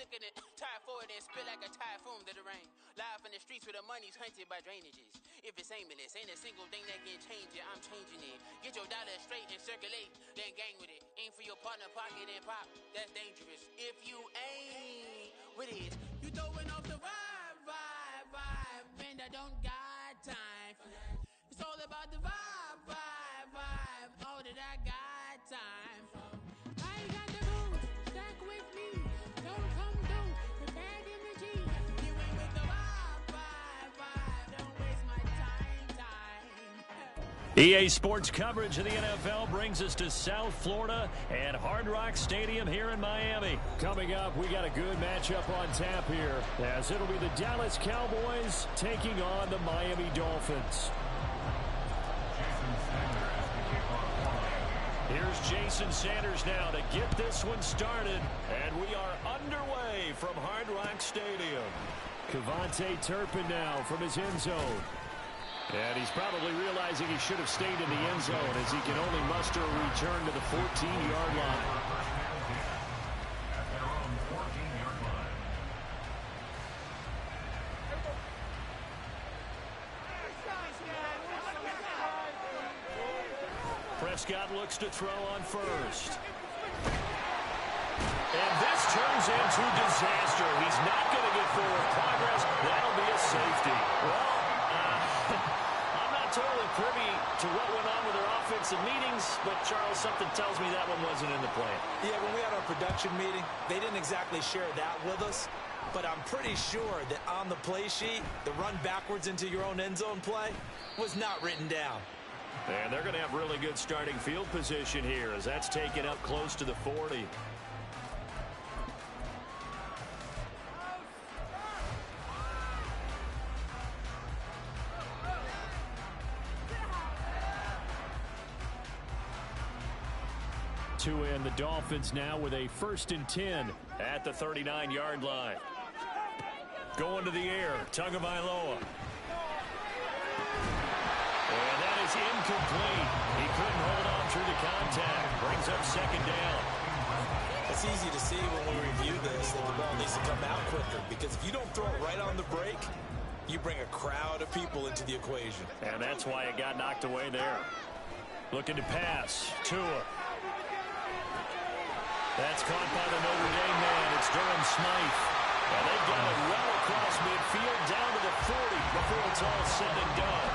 Sicker than tire forward and spit like a typhoon to the rain. Live in the streets where the money's hunted by drainages. If it's aimless, ain't a single thing that can change it. I'm changing it. Get your dollar straight and circulate, then gang with it. Aim for your partner, pocket and pop. That's dangerous. If you ain't with it, you throwing off the vibe, vibe, vibe. Man, I don't got time for that. It's all about the vibe, vibe, vibe. All that I got time for. I ain't got the rules, stack with me. Don't come through with bad energy. You ain't with the vibe, vibe, vibe. Don't waste my time. EA Sports coverage of the NFL brings us to South Florida and Hard Rock Stadium here in Miami. Coming up, we got a good matchup on tap here, as it'll be the Dallas Cowboys taking on the Miami Dolphins. Here's Jason Sanders now to get this one started, and we are underway from Hard Rock Stadium. Kevontae Turpin now from his end zone. And he's probably realizing he should have stayed in the end zone, as he can only muster a return to the 14-yard line. Prescott looks to throw on first. And this turns into disaster. He's not going to get forward progress. That'll be a safety. Well, I'm not totally privy to what went on with their offensive meetings, but Charles, something tells me that one wasn't in the plan. Yeah, when we had our production meeting, they didn't exactly share that with us, but I'm pretty sure that on the play sheet, the run backwards into your own end zone play was not written down. And they're going to have really good starting field position here, as that's taken up close to the 40. And the Dolphins now with a 1st and 10 at the 39-yard line. Going to the air, Tagovailoa. And that is incomplete. He couldn't hold on through the contact. Brings up 2nd down. It's easy to see when we review this that the ball needs to come out quicker, because if you don't throw it right on the break, you bring a crowd of people into the equation. And that's why it got knocked away there. Looking to pass. Tua. That's caught by the Notre Dame man. It's Durham Smythe. And they've got it well across midfield down to the 40 before it's all said and done.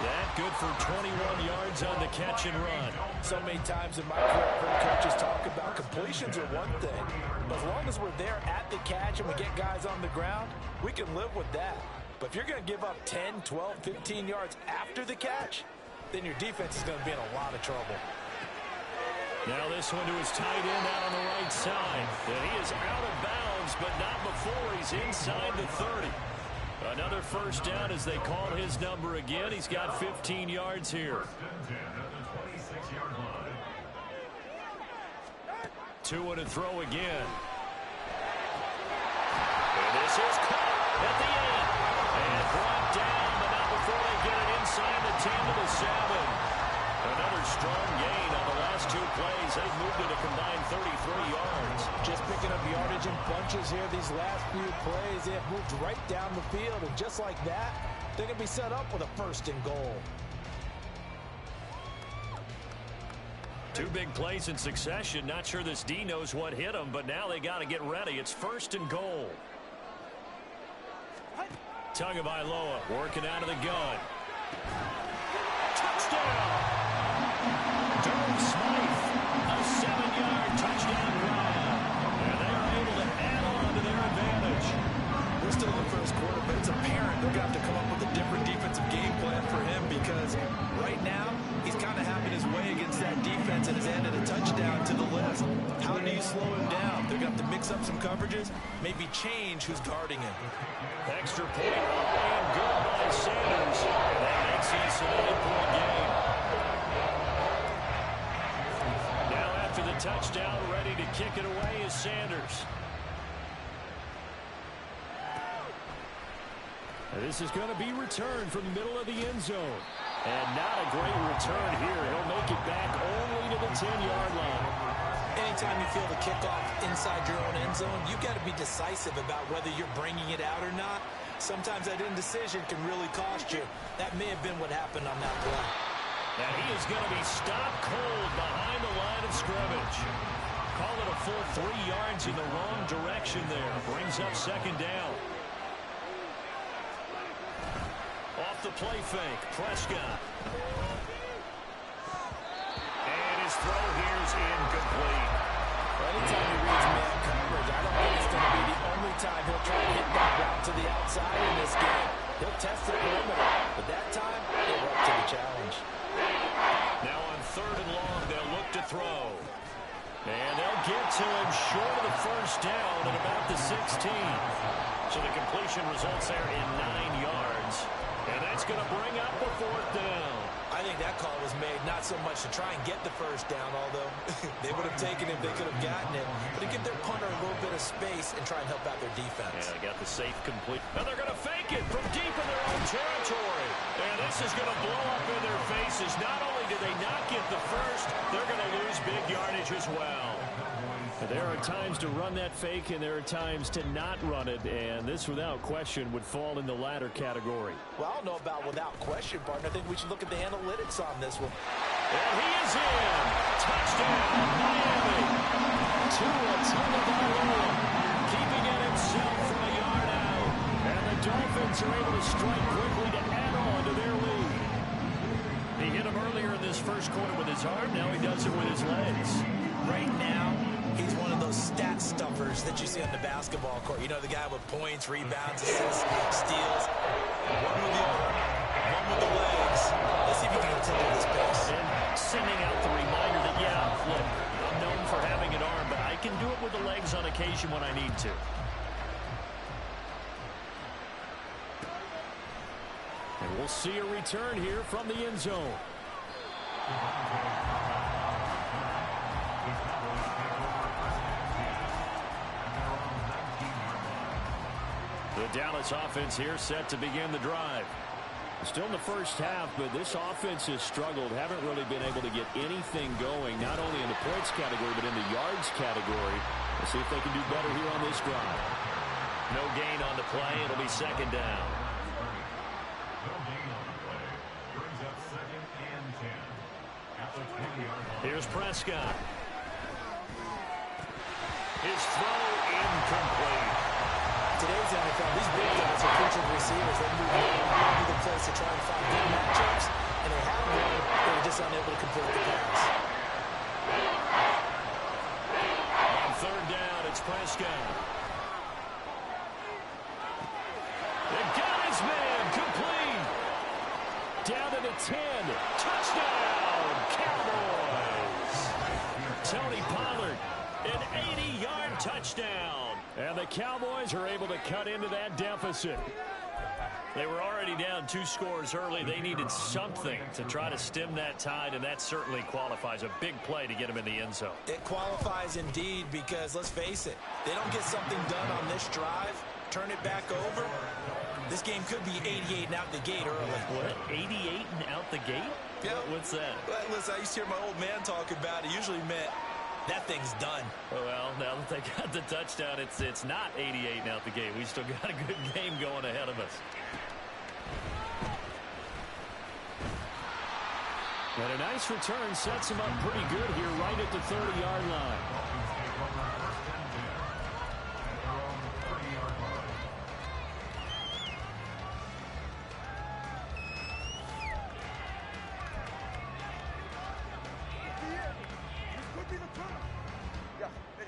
That good for 21 yards on the catch and run. So many times in my career, I've heard coaches talk about completions are one thing, but as long as we're there at the catch and we get guys on the ground, we can live with that. But if you're going to give up 10, 12, 15 yards after the catch, then your defense is going to be in a lot of trouble. Now this one to his tight end out on the right side. And he is out of bounds, but not before he's inside the 30. Another 1st down as they call his number again. He's got 15 yards here. Tua to throw again. And this is caught at the 8. And brought down, but not before they get it inside the 10 to the 7. Another strong gain on the last 2 plays. They've moved it a combined 33 yards. Just picking up yardage in bunches here these last few plays. They have moved right down the field, and just like that, they're going to be set up with a 1st and goal. 2 big plays in succession. Not sure this D knows what hit him, but now they got to get ready. It's 1st and goal. Tagovailoa working out of the gun. Touchdown! Durham Smythe, a 7-yard touchdown run. And they are able to add on to their advantage. We're still in the 1st quarter, but it's apparent they're going to have to come up with a different defensive game plan for him, because right now he's kind of having his way against that defense and has added a touchdown to the list. How do you slow him down? They're going to have to mix up some coverages, maybe change who's guarding him. Extra point and good by Sanders. And that makes this an 8-point game. Now after the touchdown, ready to kick it away is Sanders. This is going to be returned from the middle of the end zone. And not a great return here. He'll make it back only to the 10-yard line. anytime you feel the kickoff inside your own end zone, you've got to be decisive about whether you're bringing it out or not. Sometimes that indecision can really cost you. That may have been what happened on that play. And he is going to be stopped cold behind the line of scrimmage. Call it a full 3 yards in the wrong direction there. Brings up second down. Off the play fake, Prescott. And his throw here is incomplete. Anytime he reads man coverage, I don't think it's going to be the only time he'll try to hit that route to the outside in this game. He'll test the perimeter, but that time, he'll up to the challenge. Now on 3rd and long, they'll look to throw. And they'll get to him short of the first down at about the 16. So the completion results there in 9 yards. And that's going to bring up a 4th down. I think that call was made not so much to try and get the first down, although they would have taken it if they could have gotten it, but to give their punter a little bit of space and try and help out their defense. Yeah, they got the safe complete. Now they're going to fake it from deep in their own territory. And this is going to blow up in their faces. Not only did they not get the first, they're going to lose big yardage as well. There are times to run that fake, and there are times to not run it, and this, without question, would fall in the latter category. Well, I don't know about without question, partner. I think we should look at the analytics on this one. And he is in. Touchdown, Miami. Tua Tagovailoa keeping it himself from a yard out. And the Dolphins are able to strike quickly to add on to their lead. He hit him earlier in this first quarter with his arm. Now he does it with his legs. Right now, he's one of those stat stuffers that you see on the basketball court. You know, the guy with points, rebounds, assists, steals. One with the arm, one with the legs. Let's see if he can continue this pace. And sending out the reminder that, yeah, look, I'm known for having an arm, but I can do it with the legs on occasion when I need to. And we'll see a return here from the end zone. The Dallas offense here set to begin the drive. Still in the first half, but this offense has struggled. Haven't really been able to get anything going, not only in the points category, but in the yards category. We'll see if they can do better here on this drive. No gain on the play. It'll be second down. Here's Prescott. His throw incomplete. Today's NFL, these big guys are featured receivers. They move all over the place to try and find good matchups, and they have one. They're just unable to complete the pass. On 3rd down, it's Prescott. They got his man, complete. Down to the 10. Touchdown, Cowboys. Tony Pollard, an 80-yard touchdown. And the Cowboys are able to cut into that deficit. They were already down 2 scores early. They needed something to try to stem that tide, and that certainly qualifies. A big play to get them in the end zone. It qualifies indeed because, let's face it, they don't get something done on this drive, turn it back over, this game could be 88 and out the gate early. What, 88 and out the gate? Yeah. What's that? Well, listen, I used to hear my old man talk about it. Usually meant that thing's done. Well, now that they got the touchdown, it's not 88 and out the gate. We still got a good game going ahead of us. And a nice return sets him up pretty good here right at the 30-yard line.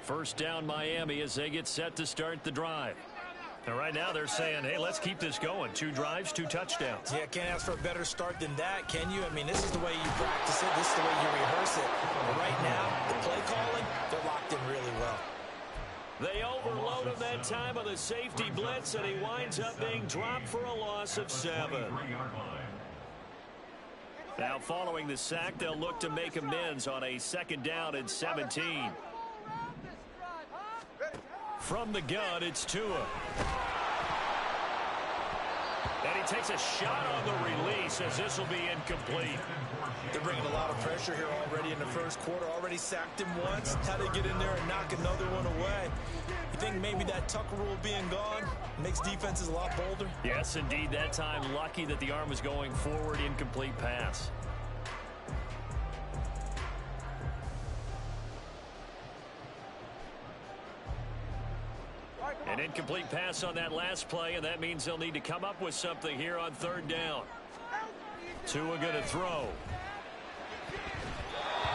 First down Miami as they get set to start the drive. And right now they're saying, hey, let's keep this going. 2 drives, 2 touchdowns. Yeah, can't ask for a better start than that, can you? I mean, this is the way you practice it. This is the way you rehearse it. But right now, the play calling, they're locked in really well. They overload him that time on the safety blitz, and he winds up being dropped for a loss of 7. Now following the sack, they'll look to make amends on a 2nd down and 17. From the gun, it's Tua. And he takes a shot on the release as this will be incomplete. They're bringing a lot of pressure here already in the first quarter. Already sacked him once. How to get in there and knock another one away. You think maybe that Tucker rule being gone makes defenses a lot bolder? Yes, indeed. That time, lucky that the arm was going forward. Incomplete pass. An incomplete pass on that last play, and that means they'll need to come up with something here on third down. Tua going to throw.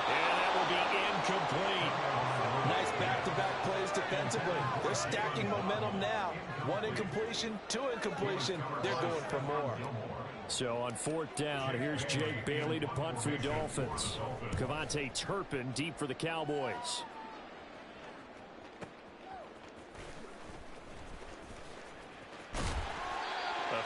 And that will be incomplete. Nice back-to-back plays defensively. They're stacking momentum now. One incompletion, two incompletion. They're going for more. So on fourth down, here's Jake Bailey to punt for the Dolphins. Cavante Turpin deep for the Cowboys.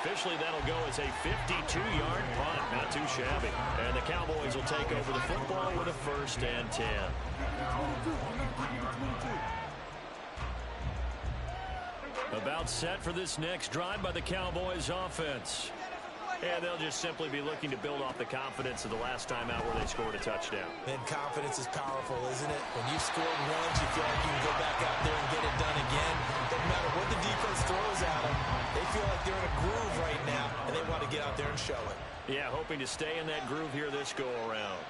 Officially, that'll go as a 52-yard punt. Not too shabby. And the Cowboys will take over the football with a 1st and 10. About set for this next drive by the Cowboys offense. And they'll just simply be looking to build off the confidence of the last time out where they scored a touchdown. And confidence is powerful, isn't it? When you've scored once, you feel like you can go back out there and get it done again. Doesn't matter what the defense throws at them. They feel like they're in a groove right now, and they want to get out there and show it. Yeah, hoping to stay in that groove here this go-around.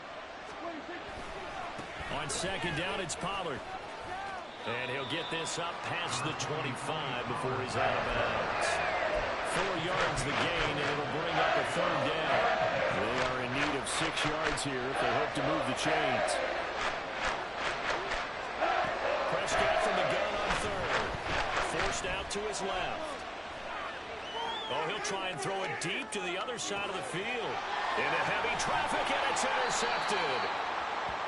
On second down, it's Pollard. And he'll get this up past the 25 before he's out of bounds. 4 yards the gain, and it'll bring up a third down. They are in need of 6 yards here if they hope to move the chains. Prescott from the gun on third. Forced out to his left. Oh, he'll try and throw it deep to the other side of the field. Into heavy traffic, and it's intercepted.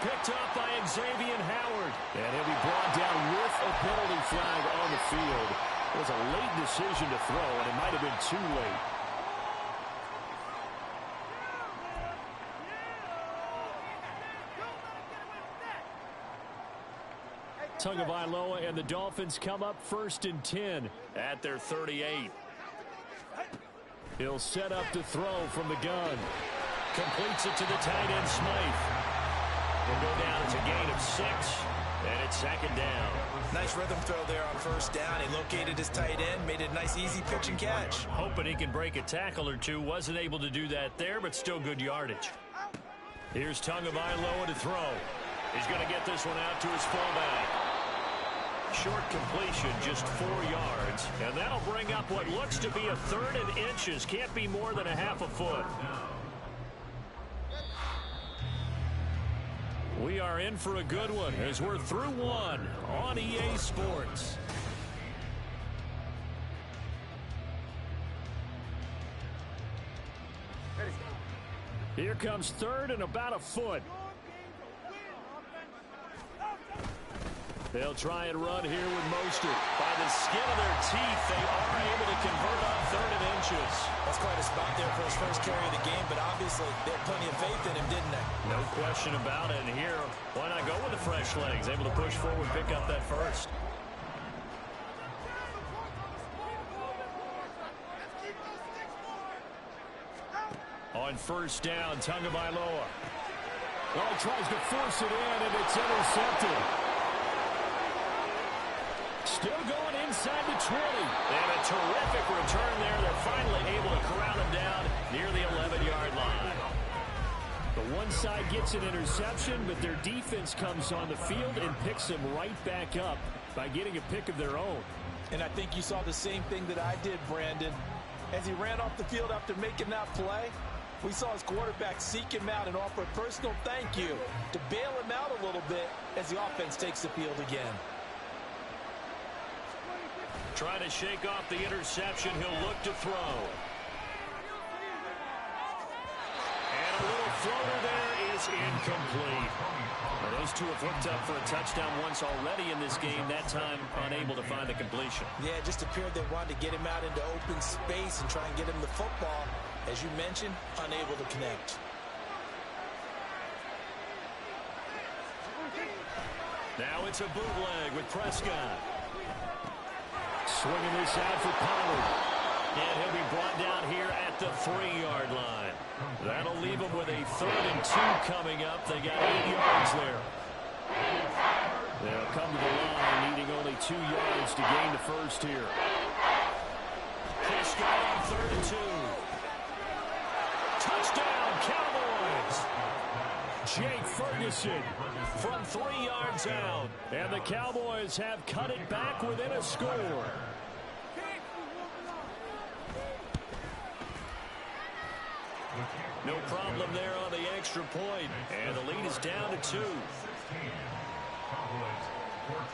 Picked up by Xavier Howard. And he'll be brought down with a penalty flag on the field. It was a late decision to throw, and it might have been too late. Tagovailoa and the Dolphins come up 1st and 10 at their 38. He'll set up to throw from the gun. Completes it to the tight end, Smythe. He'll go down. It's a gain of 6, and it's 2nd down. Nice rhythm throw there on 1st down. He located his tight end, made it a nice, easy pitch and catch. Hoping he can break a tackle or two. Wasn't able to do that there, but still good yardage. Here's Tagovailoa to throw. He's going to get this one out to his fullback. Short completion, just 4 yards. And that'll bring up what looks to be a 3rd and inches. Can't be more than a half a foot. We are in for a good one as we're through one on EA Sports. Here comes 3rd and about a foot. They'll try and run here with Mostert. By the skin of their teeth, they are able to convert on 3rd and inches. That's quite a spot there for his first carry of the game, but obviously they had plenty of faith in him, didn't they? No question about it. And here, why not go with the fresh legs? Able to push forward, pick up that first. On 1st down, Tagovailoa. Well, he tries to force it in, and it's intercepted. Still going inside the 20. And a terrific return there. They're finally able to corral him down near the 11-yard line. The one side gets an interception, but their defense comes on the field and picks them right back up by getting a pick of their own. And I think you saw the same thing that I did, Brandon. As he ran off the field after making that play, we saw his quarterback seek him out and offer a personal thank you to bail him out a little bit as the offense takes the field again. Trying to shake off the interception. He'll look to throw. And a little floater there is incomplete. Well, those two have hooked up for a touchdown once already in this game. That time unable to find the completion. Yeah, it just appeared they wanted to get him out into open space and try and get him the football. As you mentioned, unable to connect. Now it's a bootleg with Prescott. Swinging this out for Pollard. And he'll be brought down here at the 3-yard line. That'll leave him with a 3rd and 2 coming up. They got 8 yards there. They'll come to the line needing only 2 yards to gain the first here. Prescott on 3rd and 2. Touchdown, Cowboys! Jake Ferguson from 3 yards out. And the Cowboys have cut it back within a score. No problem there on the extra point. And the lead is down to 2.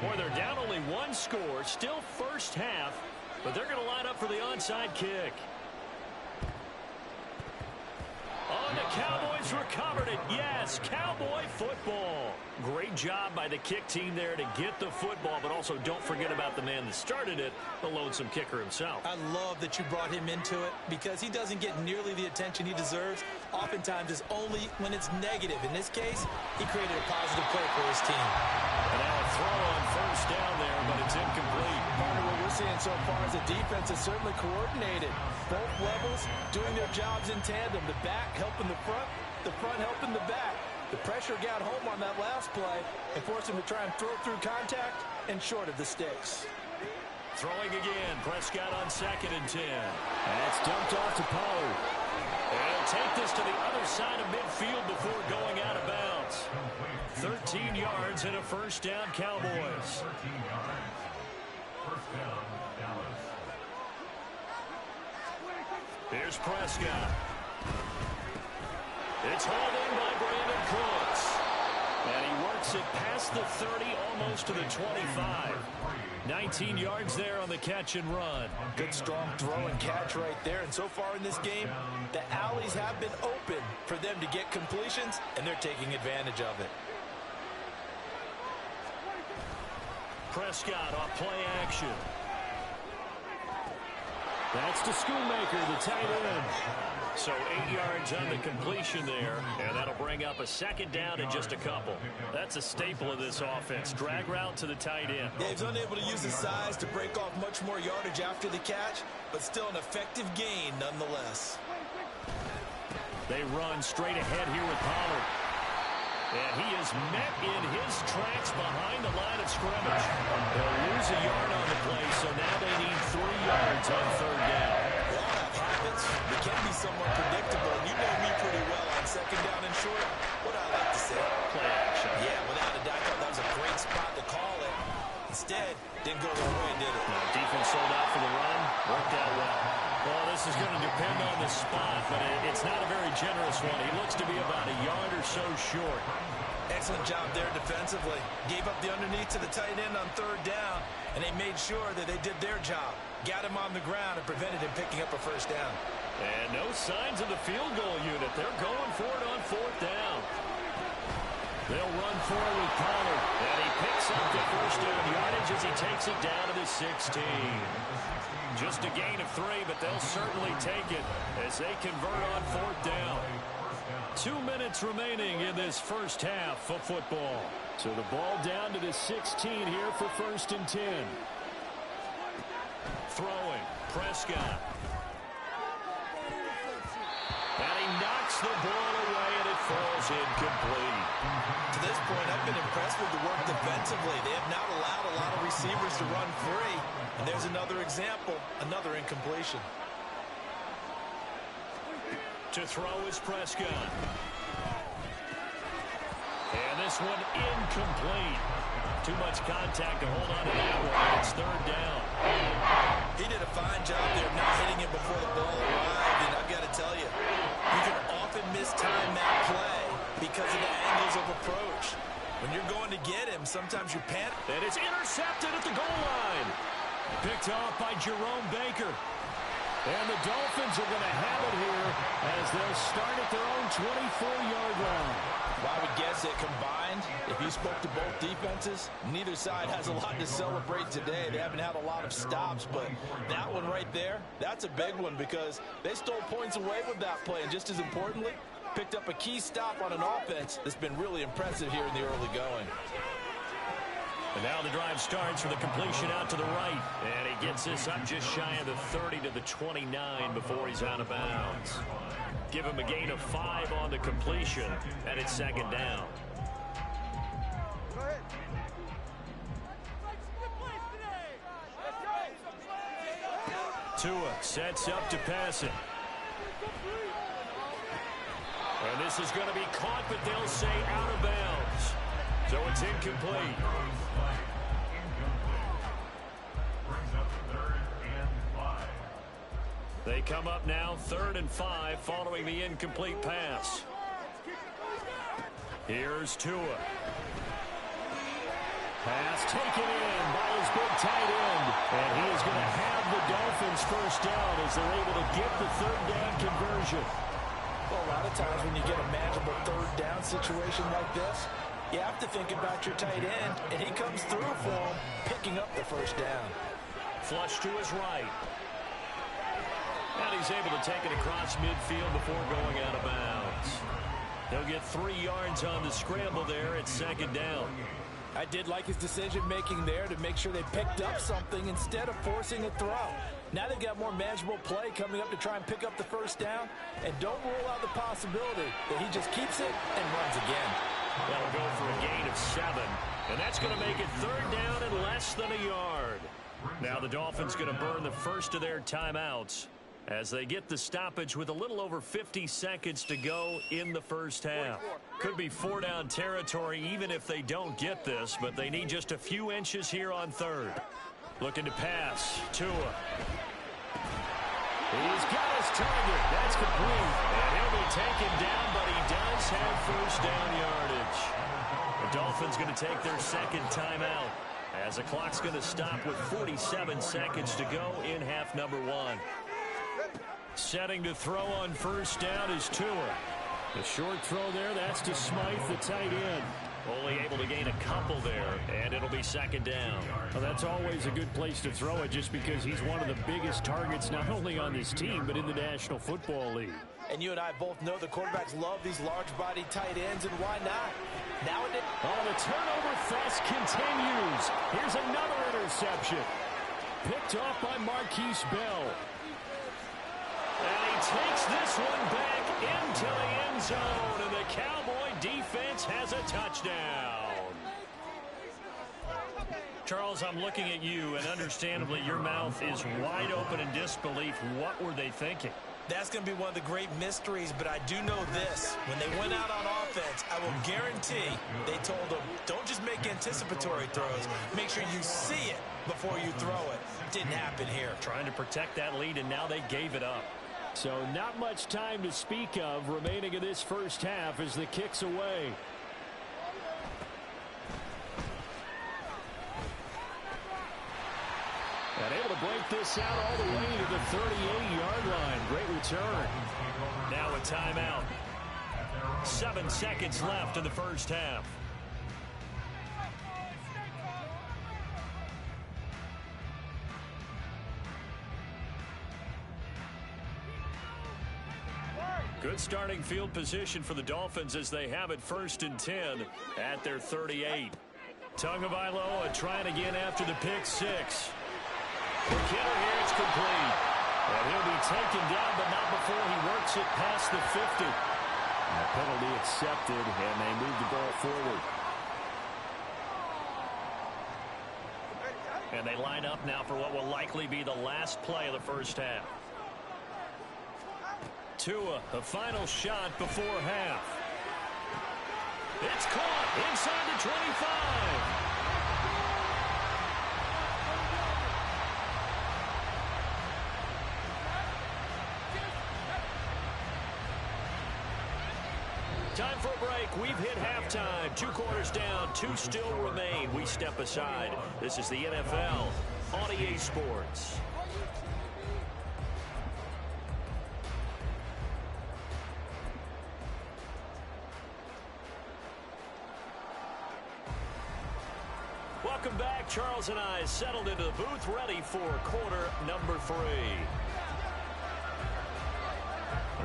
Boy, they're down only 1 score. Still first half. But they're going to line up for the onside kick. Oh, the Cowboys recovered it. Yes, Cowboy football. Great job by the kick team there to get the football, but also don't forget about the man that started it, the lonesome kicker himself. I love that you brought him into it because he doesn't get nearly the attention he deserves. Oftentimes it's only when it's negative. In this case, he created a positive play for his team. And now a throw on first down there, but it's incomplete. Partner, what we're seeing so far is the defense is certainly coordinated. Both levels doing their jobs in tandem. The back helping the front helping the back. The pressure got home on that last play and forced him to try and throw through contact and short of the sticks. Throwing again, Prescott on 2nd and 10. That's dumped off to Pollard. And he'll take this to the other side of midfield before going out of bounds. 13 yards and a first down, Cowboys. Here's Prescott. It's hauled in by Brandon Cooks. And he works it past the 30, almost to the 25. 19 yards there on the catch and run. Good strong throw and catch right there. And so far in this game, the alleys have been open for them to get completions, and they're taking advantage of it. Prescott off play action. That's to Schoonmaker, the tight end. So 8 yards on the completion there, and that'll bring up a 2nd down in just a couple. That's a staple of this offense. Drag route to the tight end. Yeah, he's unable to use his size to break off much more yardage after the catch, but still an effective gain nonetheless. They run straight ahead here with Pollard. And he is met in his tracks behind the line of scrimmage. They'll lose a yard on the play, so now they need 3 yards on 3rd down. They all have habits. They can be somewhat predictable. You know me pretty well on 2nd down and short. What I like to say? Play action. Yeah, without a doubt, I thought that was a great spot to call it. Instead, didn't go their way, did it? No, defense sold out for the run. Worked out well. Well, this is going to depend on the spot, but it's not a very generous one. He looks to be about a yard or so short. Excellent job there defensively. Gave up the underneath to the tight end on 3rd down, and they made sure that they did their job. Got him on the ground and prevented him picking up a first down. And no signs of the field goal unit. They're going for it on 4th down. They'll run forward with Pollard, and he picks up the first down yardage as he takes it down to the 16. Just a gain of 3, but they'll certainly take it as they convert on 4th down. 2 minutes remaining in this first half of football. So the ball down to the 16 here for 1st and 10. Throwing, Prescott. And he knocks the ball away, and it falls incomplete. To this point, I've been impressed with the work defensively. They have not allowed a lot of receivers to run free. And there's another example, another incompletion. To throw is Prescott. And this one incomplete. Too much contact to hold on to that one. It's 3rd down. He did a fine job there of not hitting it before the ball arrived. And I've got to tell you, you can often mistime that play because of the angles of approach. When you're going to get him, sometimes you panic. And it's intercepted at the goal line. Picked off by Jerome Baker. And the Dolphins are going to have it here as they'll start at their own 24-yard line. Well, I would guess that combined, if you spoke to both defenses, neither side has a lot to celebrate today. They haven't had a lot of stops, but that one right there, that's a big one because they stole points away with that play. And just as importantly, picked up a key stop on an offense that's been really impressive here in the early going. And now the drive starts with a completion out to the right. And he gets this up just shy of the 30 to the 29 before he's out of bounds. Give him a gain of 5 on the completion, and it's second down. Tua sets up to pass it. And this is going to be caught, but they'll say out of bounds. So it's incomplete. They come up now 3rd and 5 following the incomplete pass. Here's Tua. Pass taken in by his big tight end. And he is going to have the Dolphins first down as they're able to get the 3rd down conversion. Well, a lot of times when you get a manageable 3rd down situation like this, you have to think about your tight end, and he comes through for him, picking up the first down. Flush to his right. And he's able to take it across midfield before going out of bounds. They'll get 3 yards on the scramble there at second down. I did like his decision-making there to make sure they picked up something instead of forcing a throw. Now they've got more manageable play coming up to try and pick up the first down. And don't rule out the possibility that he just keeps it and runs again. That'll go for a gain of 7. And that's going to make it 3rd down and less than a yard. Now the Dolphins going to burn the first of their timeouts as they get the stoppage with a little over 50 seconds to go in the first half. Could be 4-down territory even if they don't get this, but they need just a few inches here on 3rd. Looking to pass. Tua. He's got his target. That's complete. And he'll be taken down, but he does have first down yardage. The Dolphins going to take their 2nd timeout as the clock's going to stop with 47 seconds to go in half number 1. Setting to throw on first down is Tua. The short throw there, that's to Smythe, the tight end. Only able to gain a couple there, and it'll be second down. Well, that's always a good place to throw it just because he's one of the biggest targets not only on this team but in the National Football League. And you and I both know the quarterbacks love these large-bodied tight ends, and why not? Nowadays, the turnover fest continues. Here's another interception. Picked off by Marquise Bell. And he takes this one back into the end zone, and the Cowboy defense has a touchdown. Charles, I'm looking at you, and understandably your mouth is wide open in disbelief. What were they thinking? that's going to be one of the great mysteries, but I do know this. When they went out on offense, I will guarantee they told them, don't just make anticipatory throws. Make sure you see it before you throw it. Didn't happen here. Trying to protect that lead, and now they gave it up. So not much time to speak of remaining in this first half as the kick's away. And able to break this out all the way to the 38-yard line. Great return. Now a timeout. 7 seconds left in the first half. Good starting field position for the Dolphins as they have it 1st and 10 at their 38. Tagovailoa trying again after the pick six. The kicker here, it's complete. And he'll be taken down, but not before he works it past the 50. And the penalty accepted, and they move the ball forward. And they line up now for what will likely be the last play of the first half. Tua, the final shot before half. It's caught inside the 25. Time for a break. We've hit halftime. 2 quarters down. 2 still remain. We step aside. This is the NFL on EA Sports. Welcome back. Charles and I settled into the booth, ready for quarter number 3.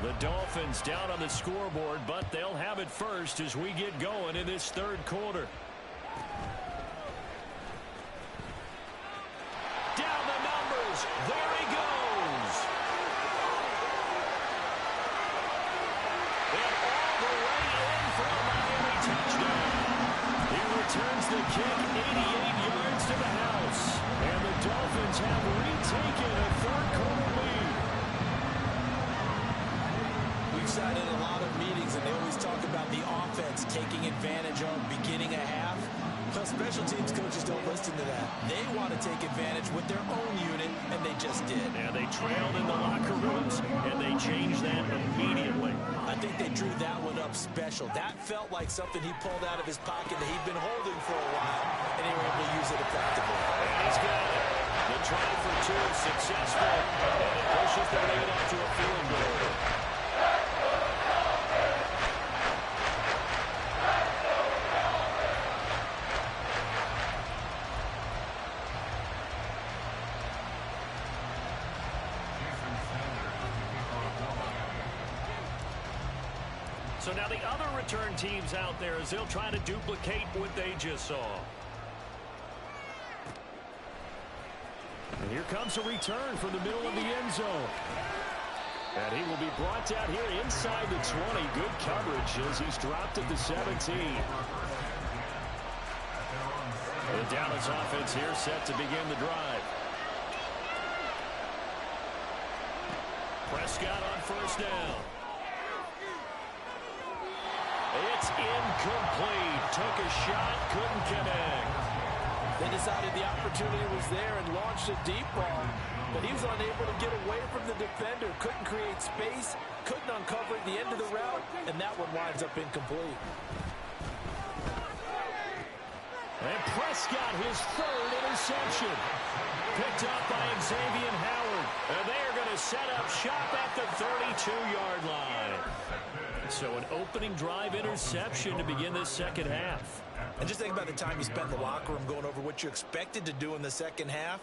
The Dolphins down on the scoreboard, but they'll have it first as we get going in this 3rd quarter. Steelers have retaken a third-quarter lead. We've sat in a lot of meetings, and they always talk about the offense taking advantage of beginning a half. Well, special teams coaches don't listen to that. They want to take advantage with their own unit, and they just did. And they trailed in the locker rooms, and they changed that immediately. I think they drew that one up special. That felt like something he pulled out of his pocket that he'd been holding for a while, and they were able to use it effectively. And he's got it. The try for two is successful, and it pushes the lead up to a field goal. So now the other return teams out there as they'll try to duplicate what they just saw. And here comes a return from the middle of the end zone. And he will be brought down here inside the 20. Good coverage as he's dropped at the 17. The Dallas offense here set to begin the drive. Prescott on first down. It's incomplete. Took a shot, couldn't connect. They decided the opportunity was there and launched a deep ball, but he was unable to get away from the defender. Couldn't create space, couldn't uncover at the end of the route, and that one winds up incomplete. And Prescott, his third interception. Picked up by Xavier Howard. And they are going to set up shop at the 32-yard line. So an opening drive interception to begin this second half. And just think about the time you spent in the locker room going over what you expected to do in the second half.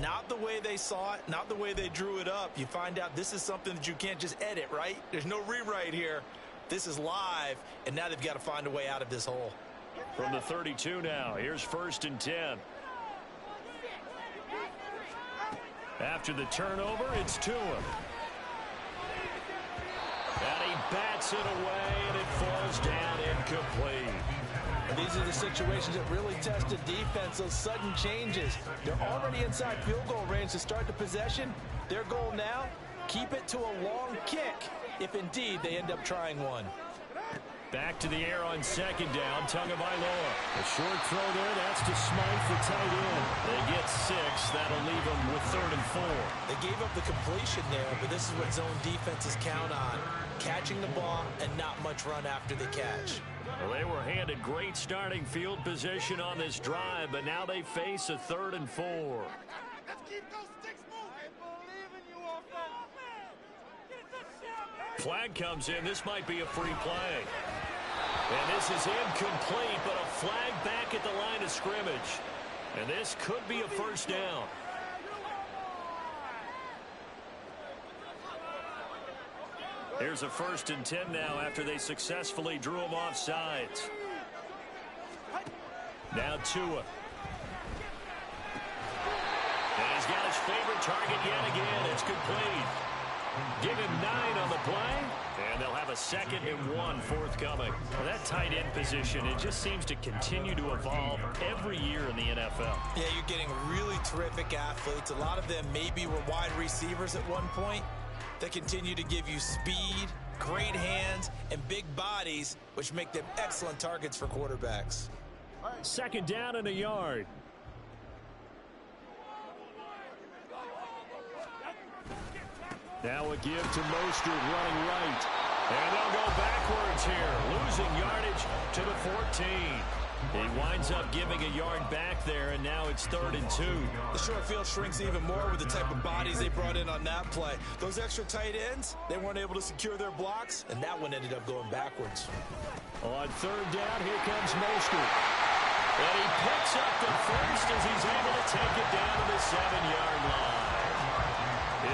Not the way they saw it, not the way they drew it up. You find out this is something that you can't just edit, right? There's no rewrite here. This is live, and now they've got to find a way out of this hole. From the 32 now, here's 1st and 10. After the turnover, it's Tua. And he bats it away, and it falls down incomplete. And these are the situations that really test a defense, those sudden changes. They're already inside field goal range to start the possession. Their goal now, keep it to a long kick, if indeed they end up trying one. Back to the air on second down, Tagovailoa. A short throw there, that's to Smythe, the tight end. They get 6, that'll leave them with 3rd and 4. They gave up the completion there, but this is what zone defenses count on. Catching the ball and not much run after the catch. Well, they were handed great starting field position on this drive, but now they face a 3rd and 4. Let's keep those sticks moving. I believe in you, offense. Flag comes in. This might be a free play. And this is incomplete, but a flag back at the line of scrimmage. And this could be a first down. Here's a 1st and 10 now after they successfully drew him off sides. Now Tua. And he's got his favorite target yet again. It's complete. Give him 9 on the play, and they'll have a 2nd and 1 forthcoming. Well, that tight end position, it just seems to continue to evolve every year in the NFL. Yeah, you're getting really terrific athletes. A lot of them maybe were wide receivers at one point. They continue to give you speed, great hands, and big bodies, which make them excellent targets for quarterbacks. 2nd down and a yard. Now a give to Mostert running right. And they'll go backwards here, losing yardage to the 14. He winds up giving a yard back there, and now it's 3rd and 2. The short field shrinks even more with the type of bodies they brought in on that play. Those extra tight ends, they weren't able to secure their blocks, and that one ended up going backwards. On 3rd down, here comes Mostert. And he picks up the first as he's able to take it down to the 7-yard line.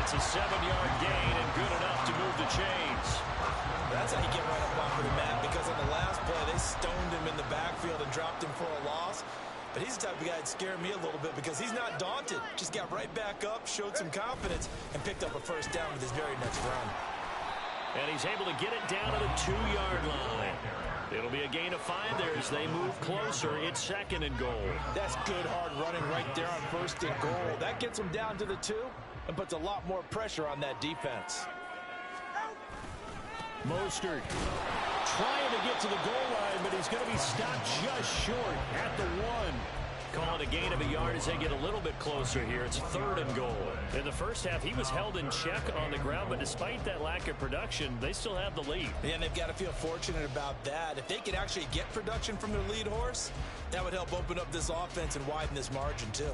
It's a 7-yard gain and good enough to move the chains. That's how you get right up onto the mat, because on the last play, they stoned him in the backfield and dropped him for a loss. But he's the type of guy that scared me a little bit because he's not daunted. Just got right back up, showed some confidence, and picked up a first down with his very next run. And he's able to get it down to the 2-yard line. It'll be a gain of 5 there as they move closer. It's 2nd and goal. That's good hard running right there on 1st and goal. That gets them down to the 2 and puts a lot more pressure on that defense. Mostert trying to get to the goal line, but he's going to be stopped just short at the 1. Calling a gain of a yard as they get a little bit closer here. It's 3rd and goal. In the first half, he was held in check on the ground, but despite that lack of production, they still have the lead. And they've got to feel fortunate about that. If they could actually get production from their lead horse, that would help open up this offense and widen this margin too.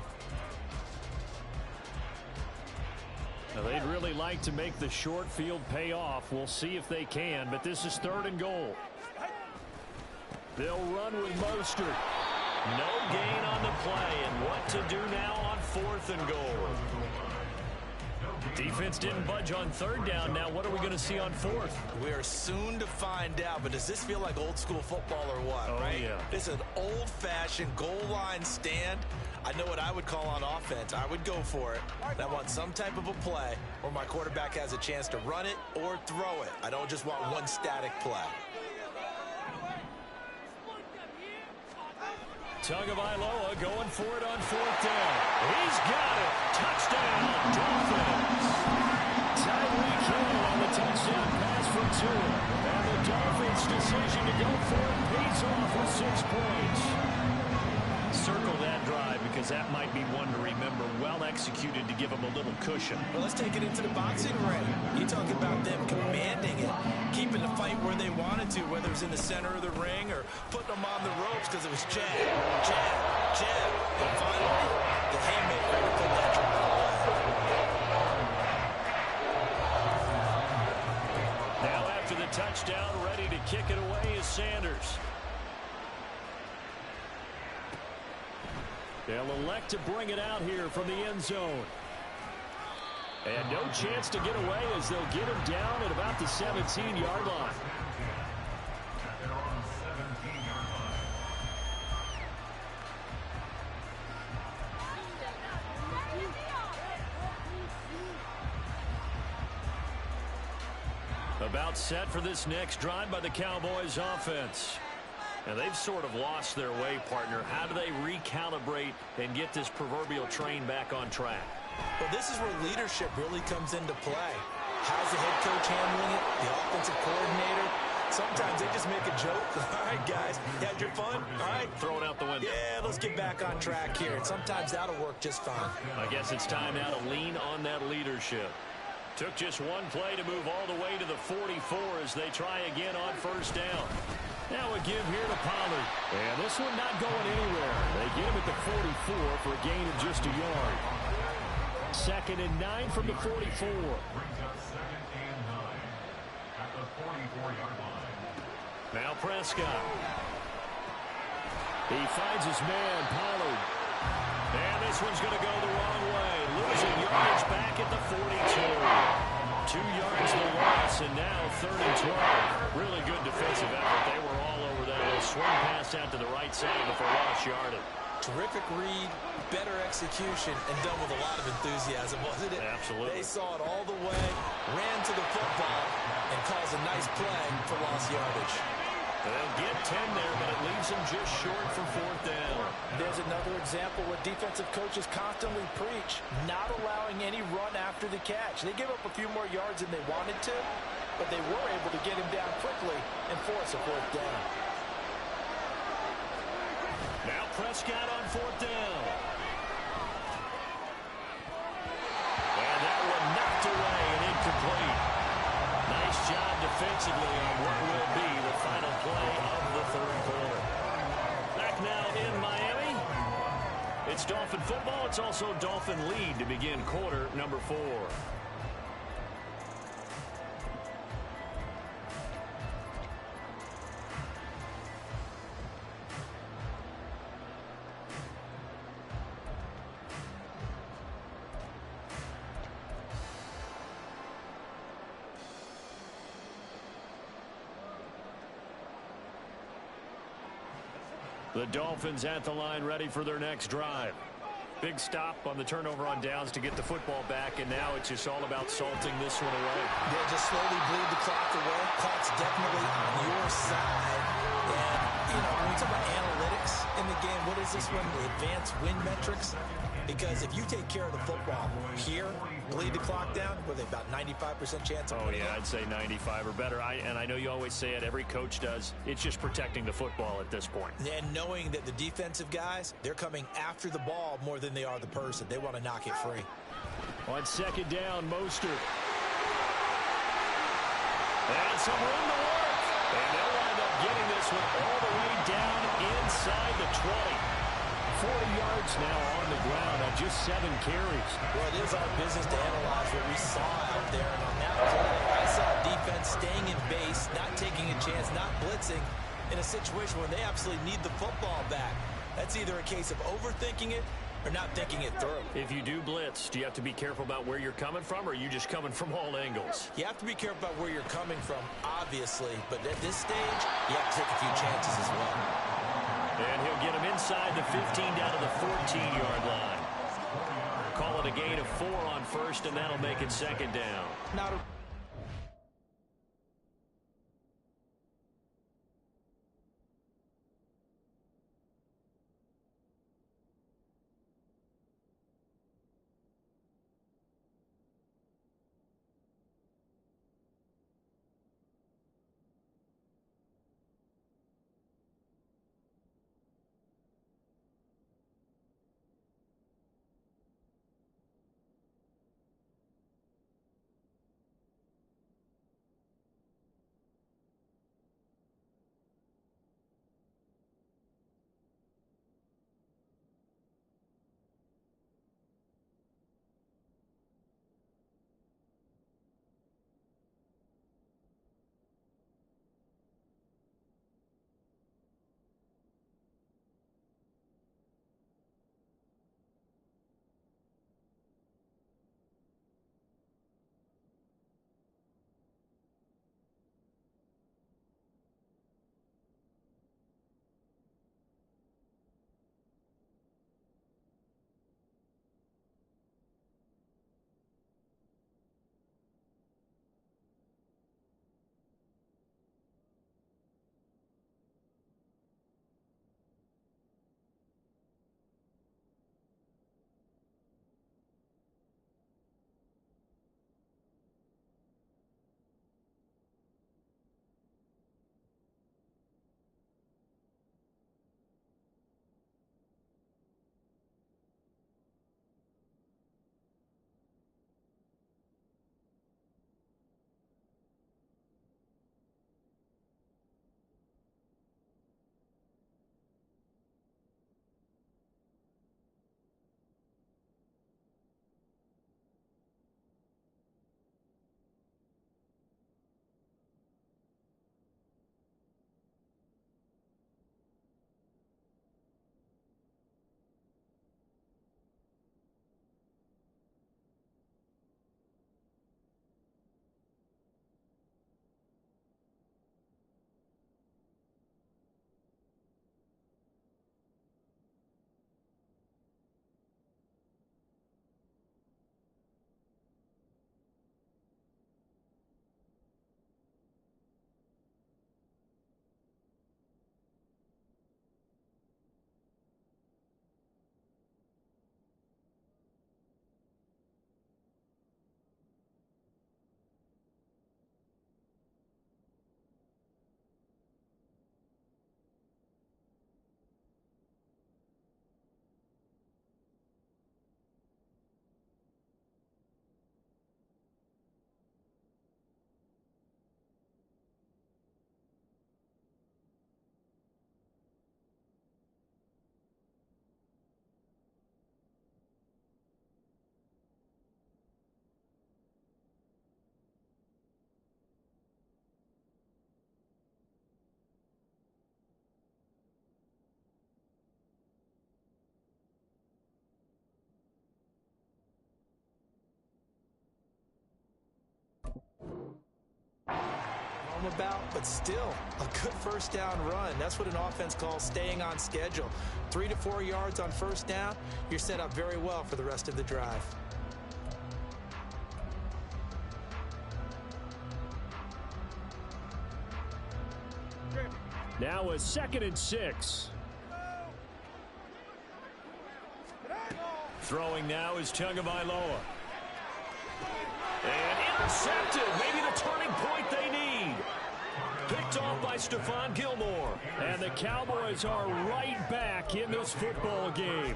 Now, they'd really like to make the short field pay off. We'll see if they can, but this is 3rd and goal. They'll run with Mostert. No gain on the play, and what to do now on 4th and goal. Defense didn't budge on 3rd down. Now what are we going to see on 4th? We are soon to find out, but does this feel like old school football or what? Oh, right? Yeah. This is an old-fashioned goal line stand. I know what I would call on offense. I would go for it. I want some type of a play where my quarterback has a chance to run it or throw it. I don't just want one static play. Tagovailoa going for it on 4th down. He's got it. Touchdown, Dolphins. Tyreek Hill on the touchdown pass from Tua. And the Dolphins' decision to go for it pays off with 6 points. Circle that drive because that might be one to remember. Well executed to give them a little cushion. Well, let's take it into the boxing ring. You talk about them commanding it, keeping the fight where they wanted to, whether it was in the center of the ring or putting them on the ropes because it was jab, jab, jab. And finally, the haymaker to put that drive away. Now after the touchdown, ready to kick it away is Sanders. They'll elect to bring it out here from the end zone. And no chance to get away as they'll get him down at about the 17-yard line. About set for this next drive by the Cowboys offense. And they've sort of lost their way, partner. How do they recalibrate and get this proverbial train back on track? Well, this is where leadership really comes into play. How's the head coach handling it? The offensive coordinator? Sometimes they just make a joke. All right, guys, you had your fun? All right. Throw it out the window. Yeah, let's get back on track here. And sometimes that'll work just fine. I guess it's time now to lean on that leadership. Took just one play to move all the way to the 44 as they try again on 1st down. Now a give here to Pollard. And this one not going anywhere. They get him at the 44 for a gain of just a yard. 2nd and 9 from the 44. Now Prescott. He finds his man, Pollard. And this one's going to go the wrong way. Losing yardage back at the 42. 2 yards the loss, and now 3rd and 12. Really good defensive effort. They were all over that. A swing pass out to the right side before lost yardage. Terrific read, better execution, and done with a lot of enthusiasm, wasn't it? Absolutely. They saw it all the way, ran to the football, and caused a nice play for lost yardage. They'll get 10 there, but it leaves them just short for 4th down. There's another example what defensive coaches constantly preach, not allowing any run after the catch. They give up a few more yards than they wanted to, but they were able to get him down quickly and force a 4th down. Now Prescott on 4th down. And that one knocked away and incomplete. Nice job defensively on what will be the final play of the 3rd quarter. Back now in Miami. It's Dolphin football. It's also Dolphin lead to begin quarter number 4. The Dolphins at the line ready for their next drive. Big stop on the turnover on downs to get the football back, and now it's just all about salting this one away. Yeah, just slowly bleed the clock away. Clock's definitely on your side. And, when we talk about analytics in the game, what is this one? The advanced win metrics? Because if you take care of the football here, bleed the clock down, were they about 95% chance of winning? Oh, yeah, I'd say 95 or better. And I know you always say it, every coach does. It's just protecting the football at this point. And knowing that the defensive guys, they're coming after the ball more than they are the person. They want to knock it free. On second down, Mostert. And some room to work. And they'll wind up getting this one all the way down inside the 20. 40 yards now on the ground on just 7 carries. Well, it is our business to analyze what we saw out there. And on that play, I saw defense staying in base, not taking a chance, not blitzing in a situation where they absolutely need the football back. That's either a case of overthinking it or not thinking it through. If you do blitz, do you have to be careful about where you're coming from, or are you just coming from all angles? You have to be careful about where you're coming from, obviously. But at this stage, you have to take a few chances as well. And he'll get him inside the 15 down to the 14-yard line. Call it a gain of 4 on first, and that'll make it second down. Not a come about, but still a good first down run. That's what an offense calls staying on schedule. 3 to 4 yards on first down, you're set up very well for the rest of the drive. Now a 2nd and 6. Throwing now is Tagovailoa. And intercepted. Maybe the turning point they need. Picked off by Stephon Gilmore. And the Cowboys are right back in this football game.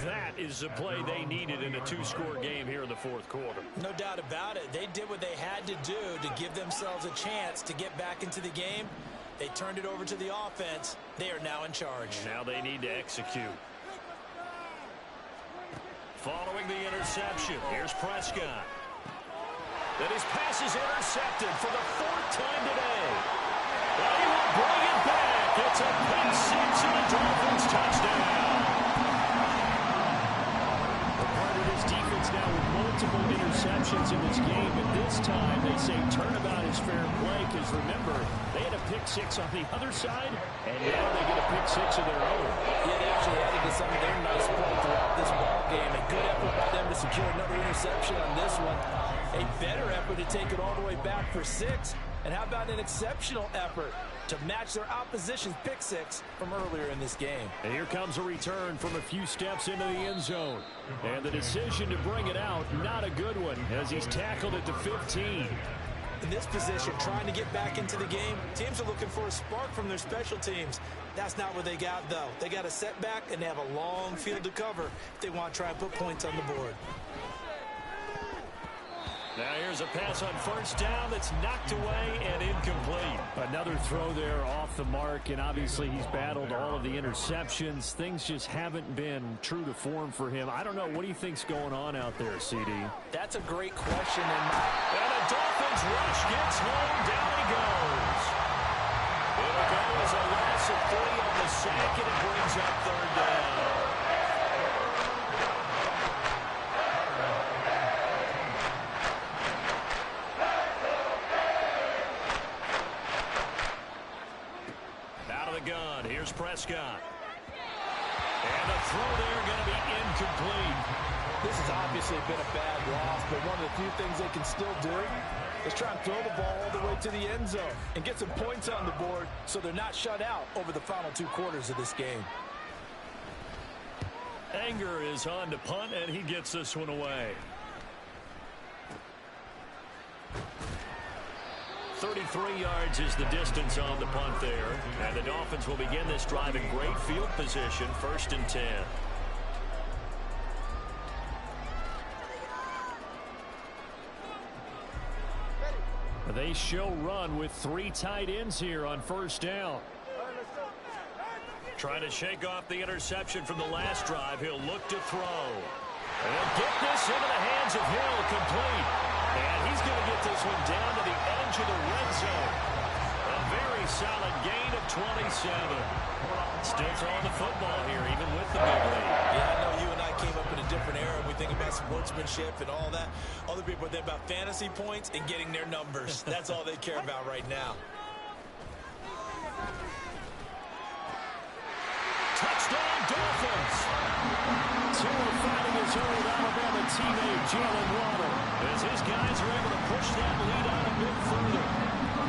That is the play they needed in a 2-score game here in the 4th quarter. No doubt about it. They did what they had to do to give themselves a chance to get back into the game. They turned it over to the offense. They are now in charge. Now they need to execute. Following the interception, here's Prescott. Then his pass is intercepted for the 4th time today. And he will bring it back. It's a pick 6 and a Dolphins touchdown. A part of this defense now with multiple interceptions in this game, and this time they say turnabout is fair play because remember, they had a pick 6 on the other side, and now they get a pick 6 of their own. Yeah, they actually added to some of their nice play throughout this ball game. A good effort by them to secure another interception on this one. A better effort to take it all the way back for 6. And how about an exceptional effort to match their opposition's pick 6 from earlier in this game. And here comes a return from a few steps into the end zone. And the decision to bring it out, not a good one, as he's tackled at the 15. In this position, trying to get back into the game, teams are looking for a spark from their special teams. That's not what they got, though. They got a setback, and they have a long field to cover if they want to try and put points on the board. Now here's a pass on first down that's knocked away and incomplete. Another throw there off the mark, and obviously he's battled all of the interceptions. Things just haven't been true to form for him. I don't know. What do you think's going on out there, CD? That's a great question. And a Dolphins rush gets home. Down he goes. It'll go as a loss of 3 on the sack, and it brings up 3rd down. Here's Prescott. And the throw there going to be incomplete. This has obviously been a bad loss, but one of the few things they can still do is try and throw the ball all the way to the end zone and get some points on the board so they're not shut out over the final 2 quarters of this game. Anger is on to punt, and he gets this one away. 33 yards is the distance on the punt there. And the Dolphins will begin this drive in great field position, 1st and 10. They show run with 3 tight ends here on first down. Trying to shake off the interception from the last drive. He'll look to throw. And get this into the hands of Hill, complete. And he's going to get this one down to the edge of the red zone. A very solid gain of 27. Still throwing the football here, even with the big lead. Yeah, I know you and I came up in a different era. We think about sportsmanship and all that. Other people think about fantasy points and getting their numbers. That's all they care about right now. Touchdown, Dolphins! Tua finding his old Alabama teammate, Jalen Waddle, as his guys are able to push that lead out a bit further.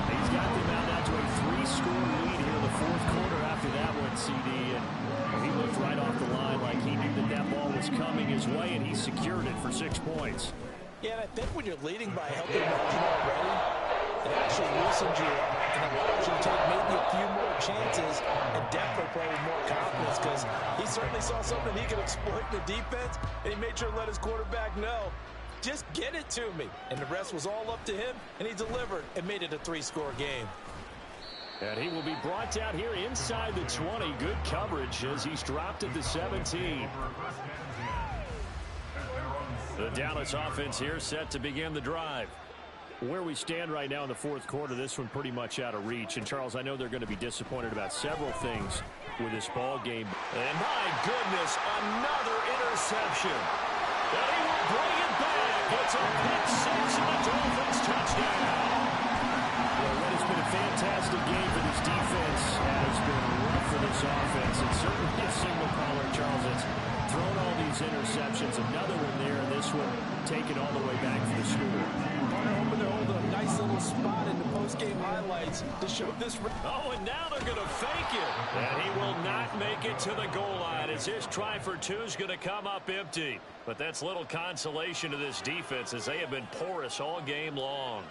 He's got them out now to a 3-score lead here in the 4th quarter after that one, CD. And he looked right off the line like he knew that that ball was coming his way, and he secured it for 6 points. Yeah, and I think when you're leading by a healthy margin already, it actually loosens you up and allows you to take maybe a few more chances and definitely play with more confidence because he certainly saw something he could exploit in the defense, and he made sure to let his quarterback know, just get it to me. And the rest was all up to him, and he delivered and made it a 3-score game. And he will be brought down here inside the 20. Good coverage as he's dropped at the 17. The Dallas offense here set to begin the drive. Where we stand right now in the 4th quarter, this one pretty much out of reach. And, Charles, I know they're going to be disappointed about several things with this ball game. And, my goodness, another interception. And he will bring it back. It's a pick 6 and a Dolphins touchdown. Well, what has been a fantastic game for this defense has been rough for this offense. It's certainly a signal caller, Charles. It's thrown all these interceptions. Another one there, and this one taken all the way back for the score. They're hoping to hold a nice little spot in the post-game highlights to show this. Oh, and now they're going to fake it. And he will not make it to the goal line as his try for two is going to come up empty. But that's little consolation to this defense as they have been porous all game long.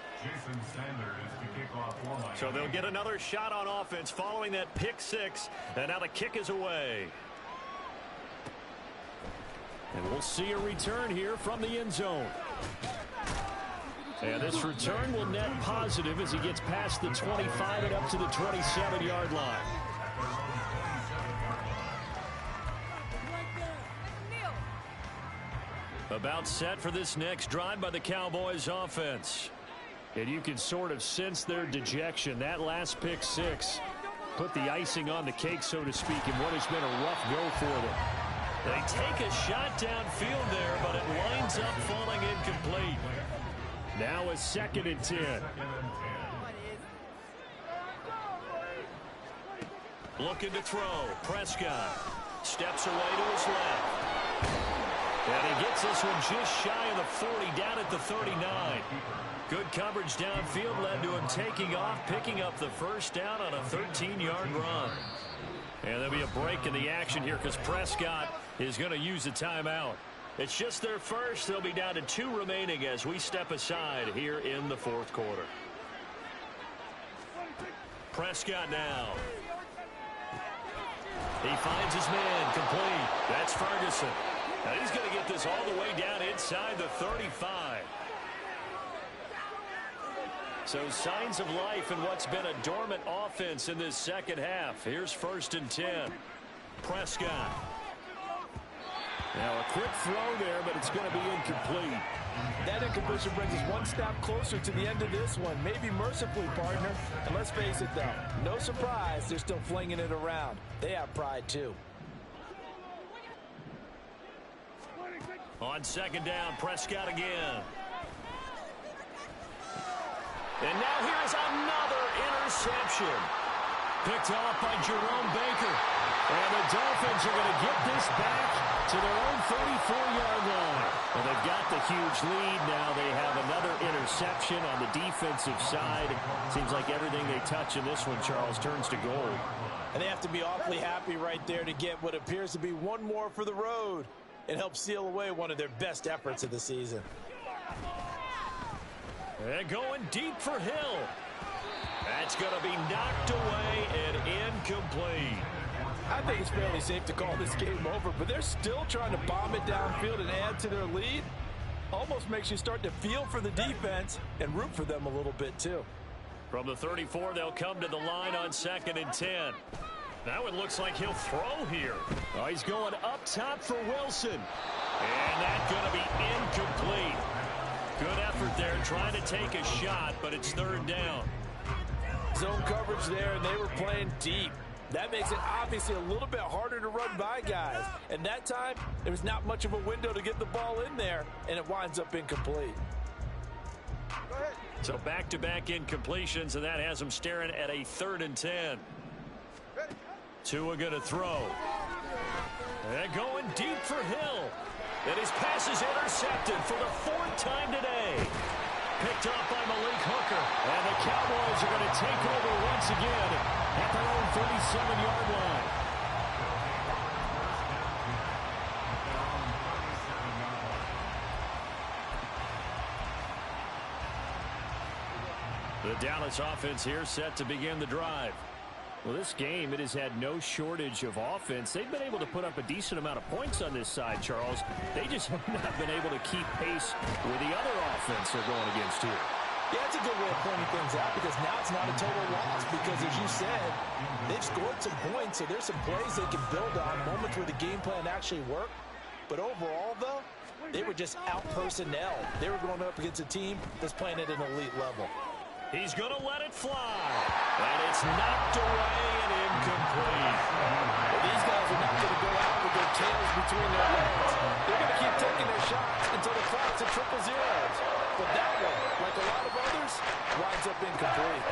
So they'll get another shot on offense following that pick six. And now the kick is away. And we'll see a return here from the end zone. And this return will net positive as he gets past the 25 and up to the 27-yard line. About set for this next drive by the Cowboys offense. And you can sort of sense their dejection. That last pick six put the icing on the cake, so to speak, in what has been a rough go for them. They take a shot downfield there, but it winds up falling incomplete. Now a 2nd and 10. Looking to throw. Prescott steps away to his left. And he gets this one just shy of the 40, down at the 39. Good coverage downfield led to him taking off, picking up the first down on a 13-yard run. And there'll be a break in the action here because Prescott is going to use a timeout. It's just their first. They'll be down to 2 remaining as we step aside here in the 4th quarter. Prescott now. He finds his man complete. That's Ferguson. Now he's going to get this all the way down inside the 35. So signs of life in what's been a dormant offense in this second half. Here's 1st and 10. Prescott. Now a quick throw there, but it's going to be incomplete. That incompletion brings us one step closer to the end of this one. Maybe mercifully, partner. And let's face it, though. No surprise, they're still flinging it around. They have pride, too. On 2nd down, Prescott again. And now here's another interception. Picked off by Jerome Baker. And the Dolphins are going to get this back to their own 34-yard line. Well, they've got the huge lead. Now they have another interception on the defensive side. Seems like everything they touch in this one, Charles, turns to gold. And they have to be awfully happy right there to get what appears to be one more for the road. It helps seal away one of their best efforts of the season. And going deep for Hill. That's going to be knocked away and incomplete. I think it's fairly safe to call this game over, but they're still trying to bomb it downfield and add to their lead. Almost makes you start to feel for the defense and root for them a little bit, too. From the 34, they'll come to the line on 2nd and 10. Now it looks like he'll throw here. Oh, he's going up top for Wilson. And that's going to be incomplete. Good effort there, trying to take a shot, but it's 3rd down. Zone coverage there, and they were playing deep. That makes it obviously a little bit harder to run by guys. And that time, there was not much of a window to get the ball in there, and it winds up incomplete. So back-to-back incompletions, and that has them staring at a 3rd and 10. Tua going to throw. And going deep for Hill. And his pass is intercepted for the 4th time today. Picked off by Malik Hooker. And the Cowboys are going to take over once again at their own 37-yard line. The Dallas offense here set to begin the drive. Well, this game, it has had no shortage of offense. They've been able to put up a decent amount of points on this side, Charles. They just have not been able to keep pace with the other offense they're going against here. Yeah, that's a good way of pointing things out because now it's not a total loss because, as you said, they've scored some points, so there's some plays they can build on, moments where the game plan actually worked. But overall, though, they were just out-personnel. They were going up against a team that's playing at an elite level. He's going to let it fly. And it's knocked away and incomplete. Well, these guys are not going to go out with their tails between their legs. They're going to keep taking their shots until the clock's at 0-0. But that one, like a lot of others, winds up incomplete.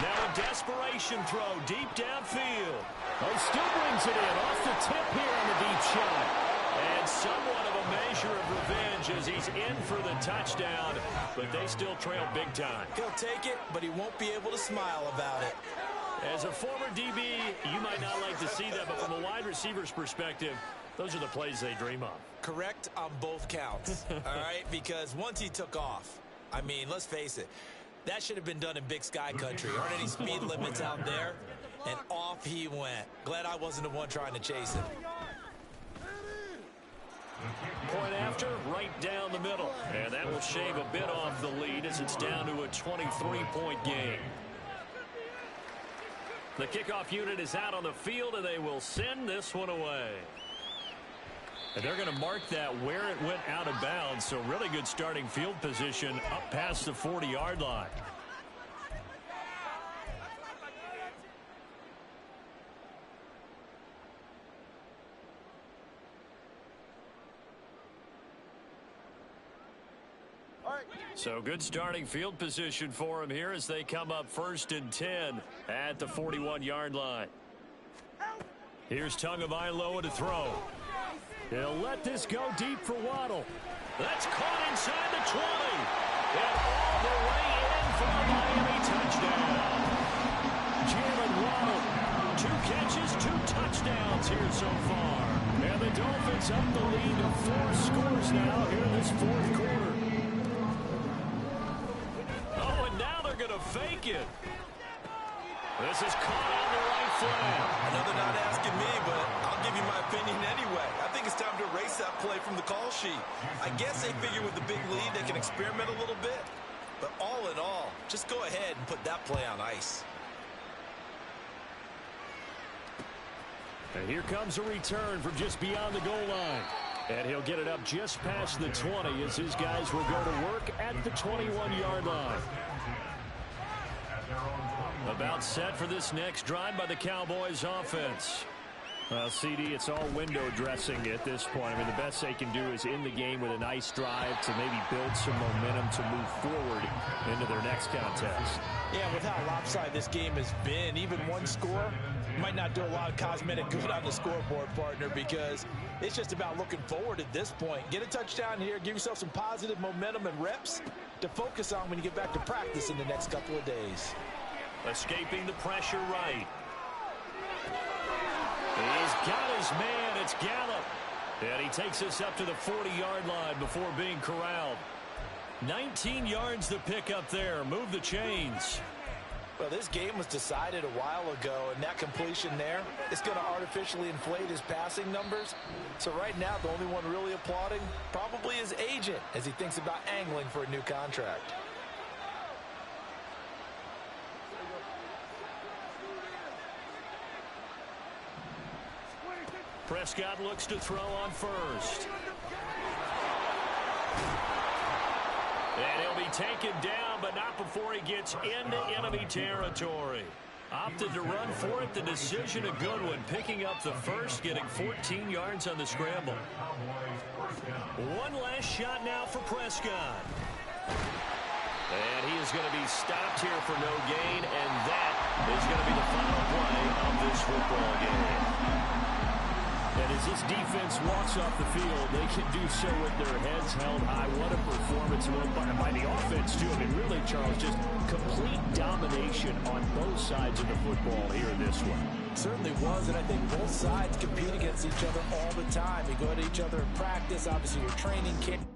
Now a desperation throw deep downfield. Oh, he still brings it in off the tip here on the deep shot. And somewhat of a measure of revenge as he's in for the touchdown, but they still trail big time. He'll take it, but he won't be able to smile about it. As a former DB, you might not like to see that, but from a wide receiver's perspective, those are the plays they dream of. Correct on both counts, all right? Because once he took off, I mean, let's face it, that should have been done in Big Sky country. Aren't any speed limits out there? And off he went. Glad I wasn't the one trying to chase him. Point after, right down the middle. And that will shave a bit off the lead as it's down to a 23-point game. The kickoff unit is out on the field, and they will send this one away. And they're going to mark that where it went out of bounds, so really good starting field position up past the 40-yard line. So good starting field position for him here as they come up 1st and 10 at the 41-yard line. Here's Tagovailoa to throw. He'll let this go deep for Waddle. That's caught inside the 20. And all the way in for a Miami touchdown. Jalen Waddle, 2 catches, 2 touchdowns here so far. And the Dolphins up the lead to 4 scores now here in this 4th quarter. Oh, and now they're going to fake it. This is caught on the right flank. Another not asking me, but I'll give you my opinion anyway. I think it's time to erase that play from the call sheet. I guess they figure with the big lead they can experiment a little bit. But all in all, just go ahead and put that play on ice. And here comes a return from just beyond the goal line. And he'll get it up just past the 20 as his guys will go to work at the 21-yard line. About set for this next drive by the Cowboys offense. Well, CD, it's all window dressing at this point. I mean, the best they can do is in the game with a nice drive to maybe build some momentum to move forward into their next contest. Yeah, with how lopsided this game has been, even one score might not do a lot of cosmetic good on the scoreboard, partner, because it's just about looking forward at this point. Get a touchdown here, give yourself some positive momentum and reps to focus on when you get back to practice in the next couple of days. Escaping the pressure right. He's got his man. It's Gallup. And he takes us up to the 40-yard line before being corralled. 19 yards to pick up there. Move the chains. Well, this game was decided a while ago, and that completion there is going to artificially inflate his passing numbers. So right now, the only one really applauding probably his agent as he thinks about angling for a new contract. Prescott looks to throw on first. And he'll be taken down, but not before he gets into enemy territory. Opted to run for it. The decision a good one. Picking up the first, getting 14 yards on the scramble. One last shot now for Prescott. And he is going to be stopped here for no gain, and that is going to be the final play of this football game. And as this defense walks off the field, they can do so with their heads held high. What a performance by the offense, too. I mean, really, Charles, just complete domination on both sides of the football here in this one. Certainly was, and I think both sides compete against each other all the time. You go at each other in practice, obviously your training camp.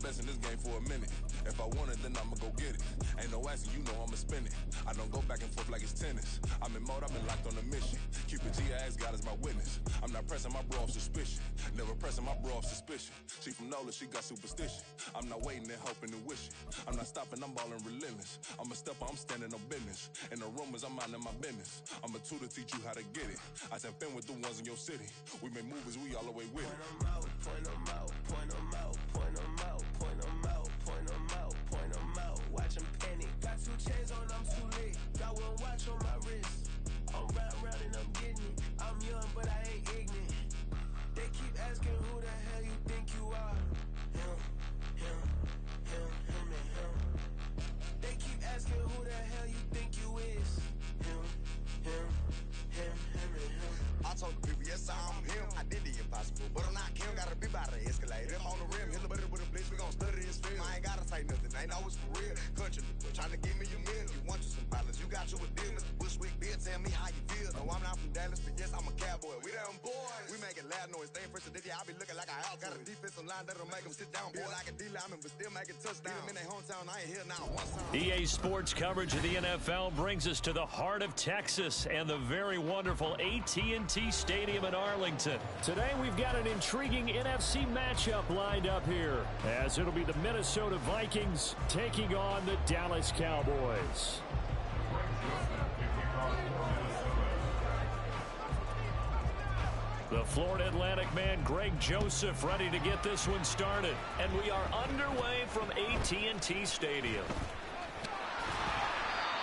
In this game for a minute. If I want it, then I'ma go get it. Ain't no asking, you know I'ma spend it. I don't go back and forth like it's tennis. I'm in mode, I've been locked on a mission. Keep it G, I ask God as my witness. I'm not pressing my bro off suspicion. Never pressing my bro off suspicion. She from NOLA, she got superstition. I'm not waiting and hoping and wishing. I'm not stopping, I'm balling relentless. I'm a stepper, I'm standing on business. In the rumors, I'm minding my business. I'm a tutor, teach you how to get it. I said, fin with the ones in your city. We make movies, we all the way with it. Point them out, point them out, point them out, point them out, point them out, point them out. Watch them panic. Got 2 chains on, I'm too late. Got 1 watch on my wrist. I'm round and I'm getting it. I'm young, but I ain't ignorant. They keep asking who the hell you think you are. Him, him, him, him, and him. They keep asking who the hell you think you is. Him, him, him, him, and him. I told the people, yes, I'm him. I did the impossible, but I'm not Kim. Gotta be by the escalator. If on the rim, hit a better with a blitz, we gon' study this film. I ain't gotta say nothing, ain't know it's for real. Country, trying to give me your meal. You want you some violence, you got you a deal. Mr. Bushwick, Bill, tell me how you feel. No, I'm not from Dallas, but yes, I'm a cowboy. We them boys. We making loud noise, staying fresh to this. I be looking like I out. Got a defensive line that'll make them sit down. Feel like a D-lineman, but still making touchdowns. Beat them in their hometown, I ain't here now one time. EA Sports coverage of the NFL brings us to the heart of Texas and the very wonderful AT&T Stadium in Arlington. Today we've got an intriguing NFC matchup lined up here, as it'll be the Minnesota Vikings taking on the Dallas Cowboys. The Florida Atlantic man Greg Joseph ready to get this one started, and we are underway from AT&T Stadium.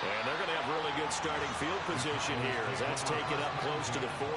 And they're going to have really good starting field position here, as that's taken up close to the 40.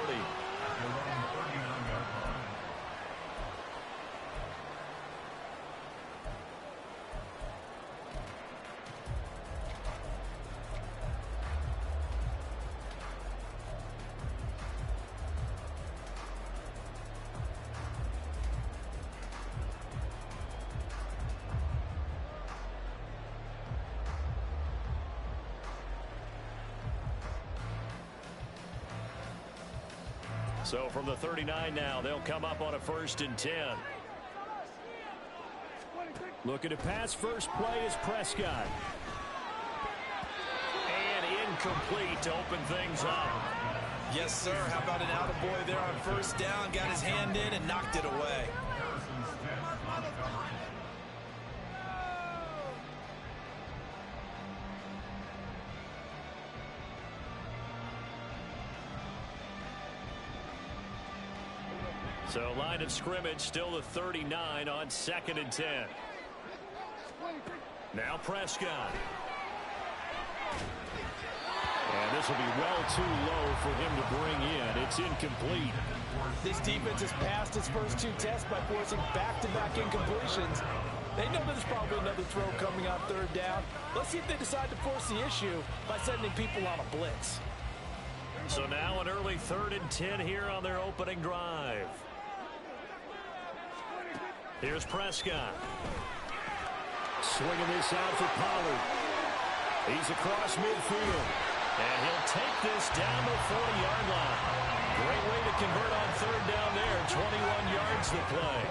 So from the 39 now, they'll come up on a 1st and 10. Looking to pass. First play is Prescott. And incomplete to open things up. Yes, sir. How about an attaboy there on 1st down? Got his hand in and knocked it away. So line of scrimmage still the 39 on 2nd and 10. Now Prescott. And this will be well too low for him to bring in. It's incomplete. This defense has passed its first 2 tests by forcing back-to-back incompletions. They know there's probably another throw coming on 3rd down. Let's see if they decide to force the issue by sending people on a blitz. So now an early 3rd and 10 here on their opening drive. Here's Prescott. Swinging this out for Pollard. He's across midfield. And he'll take this down the 40-yard line. Great way to convert on 3rd down there. 21 yards to play.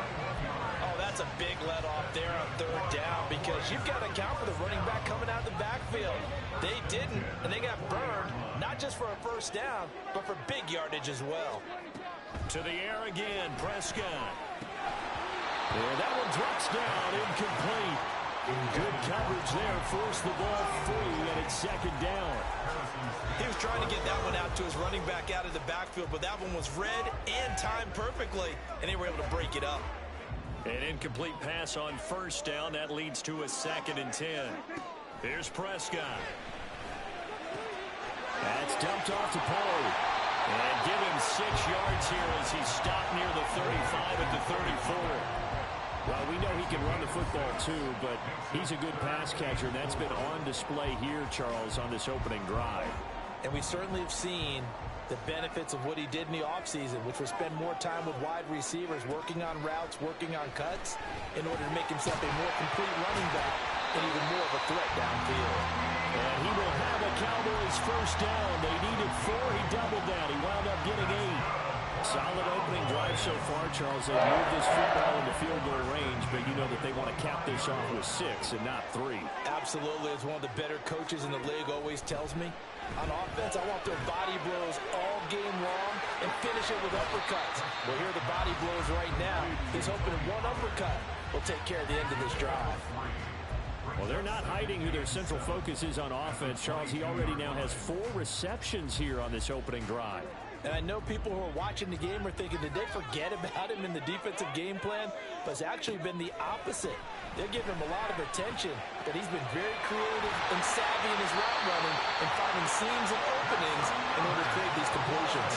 Oh, that's a big let-off there on 3rd down, because you've got to account for the running back coming out of the backfield. They didn't, and they got burned, not just for a 1st down, but for big yardage as well. To the air again, Prescott. And that one drops down, incomplete. Good coverage there, forced the ball free, and it's 2nd down. He was trying to get that one out to his running back out of the backfield, but that one was read and timed perfectly, and they were able to break it up. An incomplete pass on 1st down. That leads to a 2nd and 10. Here's Prescott. That's dumped off to Pollard. And give him 6 yards here as he's stopped near the 35 at the 34. Well, we know he can run the football too, but he's a good pass catcher, and that's been on display here, Charles, on this opening drive. And we certainly have seen the benefits of what he did in the offseason, which was spend more time with wide receivers, working on routes, working on cuts, in order to make himself a more complete running back and even more of a threat downfield. And he will have a Cowboys 1st down. They needed 4. He doubled that. He wound up getting 8. Solid opening drive so far, Charles. They've moved this football into field goal range, but you know that they want to cap this off with 6 and not 3. Absolutely. As one of the better coaches in the league always tells me, on offense, I want their body blows all game long and finish it with uppercuts. Well, here are the body blows right now. He's hoping one uppercut will take care of the end of this drive. Well, they're not hiding who their central focus is on offense. Charles, he already now has 4 receptions here on this opening drive. And I know people who are watching the game are thinking, did they forget about him in the defensive game plan? But it's actually been the opposite. They're giving him a lot of attention, but he's been very creative and savvy in his route running and finding seams and openings in order to create these completions.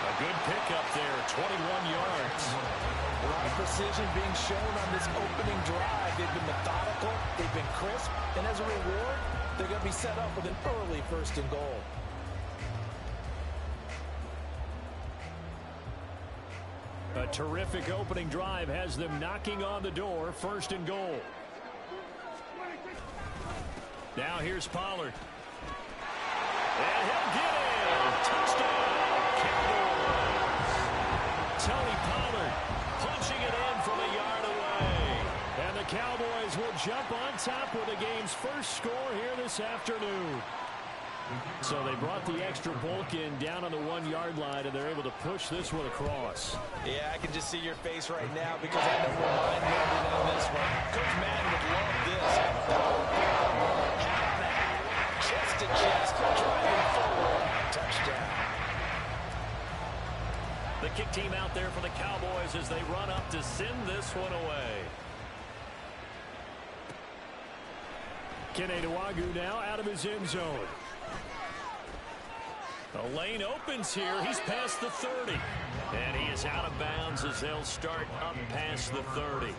A good pickup there, 21 yards. A lot of precision being shown on this opening drive. They've been methodical, they've been crisp, and as a reward, they're going to be set up with an early 1st and goal. A terrific opening drive has them knocking on the door, 1st and goal. Now here's Pollard. And he'll get it! Touchdown, Cowboys! Tony Pollard punching it in from a yard away. And the Cowboys will jump on top with the game's first score here this afternoon. So they brought the extra bulk in down on the 1-yard line, and they're able to push this one across. Yeah, I can just see your face right now because I know we're mind-bending on this one. Coach Madden would love this. Chest to chest, driving forward. Touchdown. The kick team out there for the Cowboys as they run up to send this one away. Kene Nwangwu now out of his end zone. The lane opens here. He's past the 30. And he is out of bounds as they'll start up past the 30.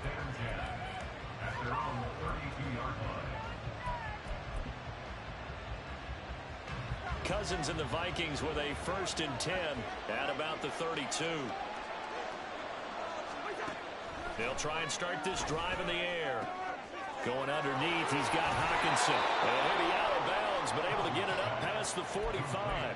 Cousins and the Vikings with a 1st and 10 at about the 32. They'll try and start this drive in the air. Going underneath, he's got Hawkinson. And he'll be out of bounds, but able to get it up past the 45.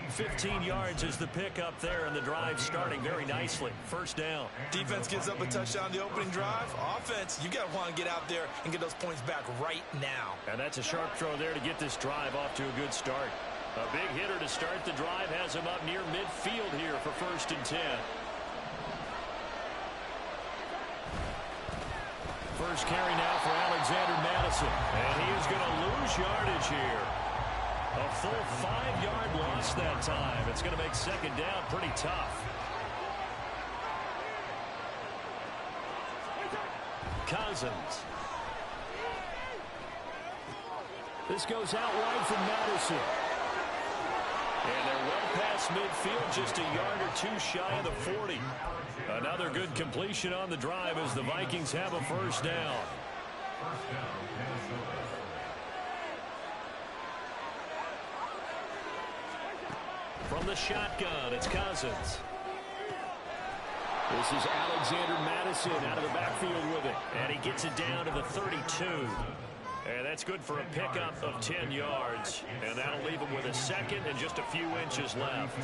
15 yards is the pickup there, and the drive starting very nicely. 1st down. Defense gives up a touchdown the opening drive. Offense, you got to want to get out there and get those points back right now. And that's a sharp throw there to get this drive off to a good start. A big hitter to start the drive has him up near midfield here for 1st and 10. First carry now for Alexander Madison. And he is going to lose yardage here. A full 5-yard loss that time. It's going to make 2nd down pretty tough. Cousins. This goes out wide from Madison. And they're well past midfield, just a yard or 2 shy of the 40. Another good completion on the drive as the Vikings have a 1st down. From the shotgun, it's Cousins. This is Alexander Madison out of the backfield with it. And he gets it down to the 32. And that's good for a pickup of 10 yards. And that'll leave him with a 2nd and just a few inches left.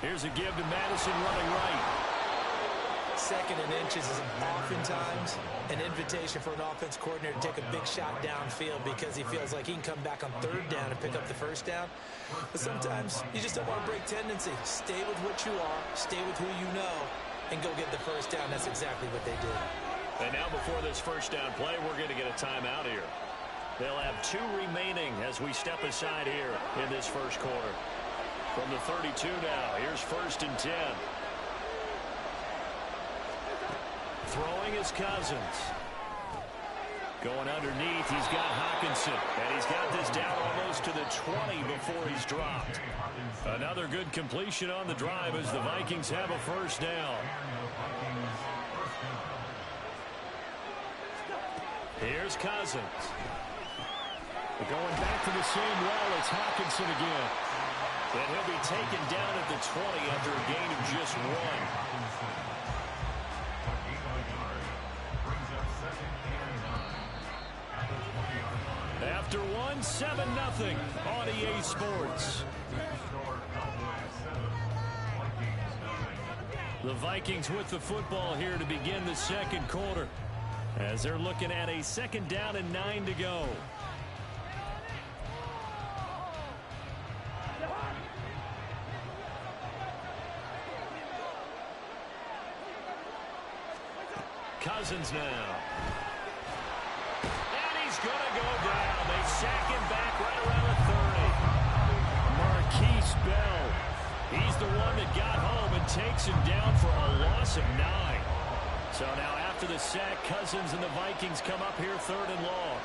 Here's a give to Madison running right. 2nd and inches is oftentimes an invitation for an offense coordinator to take a big shot downfield because he feels like he can come back on 3rd down and pick up the 1st down. But sometimes you just don't want to break tendency. Stay with what you are, stay with who you know, and go get the 1st down. That's exactly what they did. And now before this 1st down play, we're going to get a timeout here. They'll have 2 remaining as we step aside here in this 1st quarter. From the 32 now, here's 1st and 10. Throwing is Cousins. Going underneath, he's got Hawkinson. And he's got this down almost to the 20 before he's dropped. Another good completion on the drive as the Vikings have a 1st down. Here's Cousins. Going back to the same well, it's Hawkinson again. And he'll be taken down at the 20 after a gain of just 1. after one, 7-0 on EA Sports. The Vikings with the football here to begin the second quarter, as they're looking at a 2nd down and 9 to go. Cousins now. And he's going to go down. They sack him back right around the 30. Marquise Bell. He's the one that got home and takes him down for a loss of 9. So now after the sack, Cousins and the Vikings come up here 3rd and long.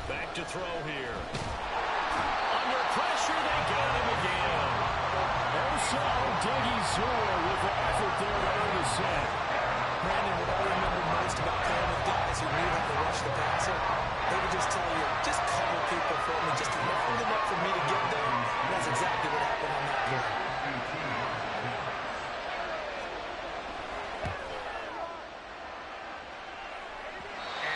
Back to throw here. Under pressure, they got him again. Osai Odighizuwa with the effort there to earn the sack. Brandon, what I remember most about playing with guys who knew how to rush the passer, they would just tell you, just cover people for me, just long enough for me to get there. And that's exactly what happened on that play.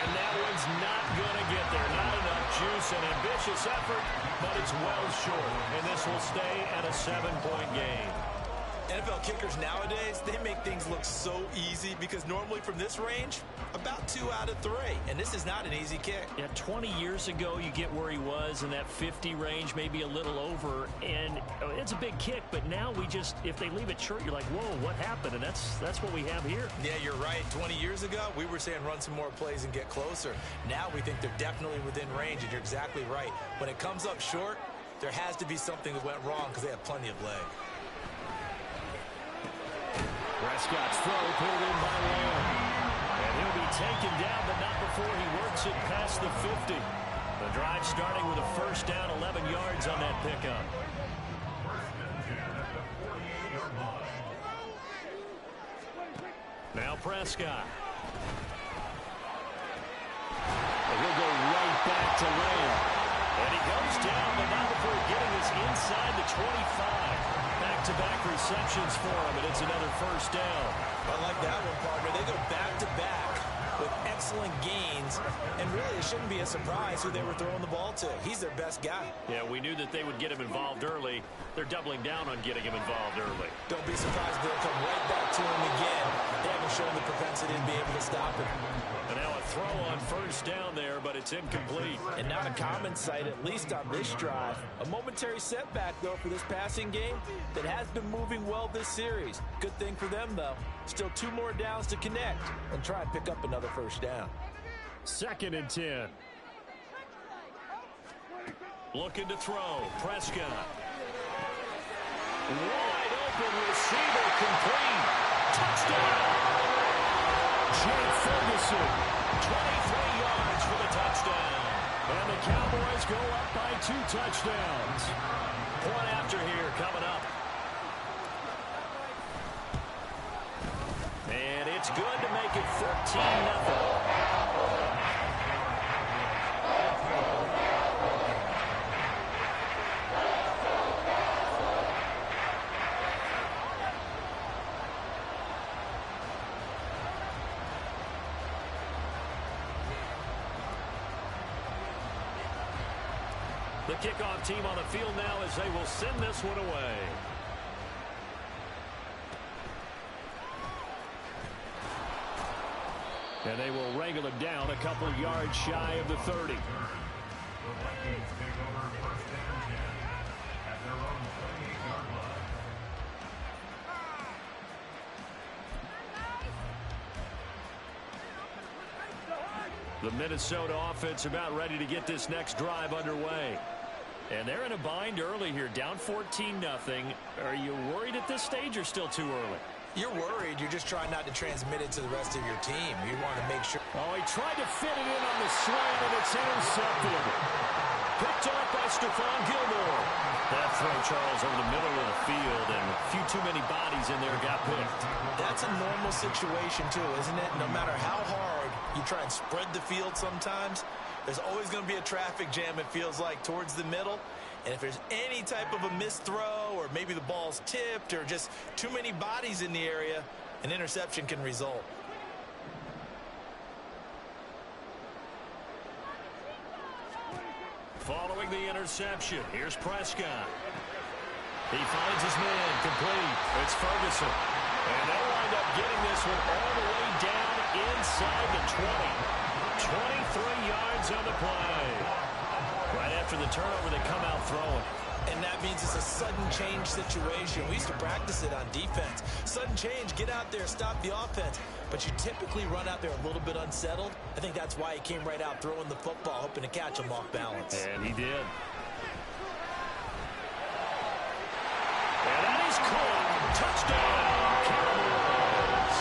And that one's not going to get there. Not enough juice. An ambitious effort, but it's well short. And this will stay at a 7-point game. NFL kickers nowadays, they make things look so easy because normally from this range, about 2 out of 3. And this is not an easy kick. Yeah, 20 years ago, you get where he was in that 50 range, maybe a little over, and it's a big kick. But now we just, if they leave it short, you're like, whoa, what happened? And that's what we have here. Yeah, you're right. 20 years ago, we were saying run some more plays and get closer. Now we think they're definitely within range, and you're exactly right. When it comes up short, there has to be something that went wrong because they have plenty of leg. Prescott's throw pulled in by Lamb. And he'll be taken down, but not before he works it past the 50. The drive starting with a 1st down, 11 yards on that pickup. Now Prescott. And he'll go right back to Lamb. And he goes down, but not before getting us inside the 25. Back-to-back receptions for him, and it's another 1st down. I like that one, partner. They go back-to-back with excellent gains, and really it shouldn't be a surprise who they were throwing the ball to. He's their best guy. Yeah, we knew that they would get him involved early. They're doubling down on getting him involved early. Don't be surprised if they'll come right back to him again. They haven't shown the propensity to be able to stop him. And now a throw on 1st down there, but it's incomplete. And not a common sight, at least on this drive. A momentary setback, though, for this passing game that has been moving well this series. Good thing for them, though. Still 2 more downs to connect and try and pick up another 1st down. 2nd and 10. Looking to throw. Prescott. Wide open receiver, complete. Touchdown. Jake Ferguson, 23 yards for the touchdown. And the Cowboys go up by 2 touchdowns. Point after here coming up. And it's good to make it 13-0. The kickoff team on the field now as they will send this one away. And they will wrangle him down a couple of yards shy of the 30. The Minnesota offense about ready to get this next drive underway. And they're in a bind early here, down 14-0. Are you worried at this stage or still too early? You're worried. You're just trying not to transmit it to the rest of your team. You want to make sure. Oh, he tried to fit it in on the slant, and it's intercepted. Picked off by Stephon Gilmore. That throw, Charles, over the middle of the field, and a few too many bodies in there got picked. That's a normal situation, too, isn't it? No matter how hard you try and spread the field sometimes, there's always going to be a traffic jam, it feels like, towards the middle. And if there's any type of a missed throw, or maybe the ball's tipped, or just too many bodies in the area, an interception can result. Following the interception, here's Prescott. He finds his man, complete. It's Ferguson. And they'll wind up getting this one all the way down inside the 20. 23 yards on the play. Right after the turnover, they come out throwing. And that means it's a sudden change situation. We used to practice it on defense. Sudden change, get out there, stop the offense. But you typically run out there a little bit unsettled. I think that's why he came right out throwing the football, hoping to catch him off balance. And he did. And that is caught. Touchdown, Cowboys.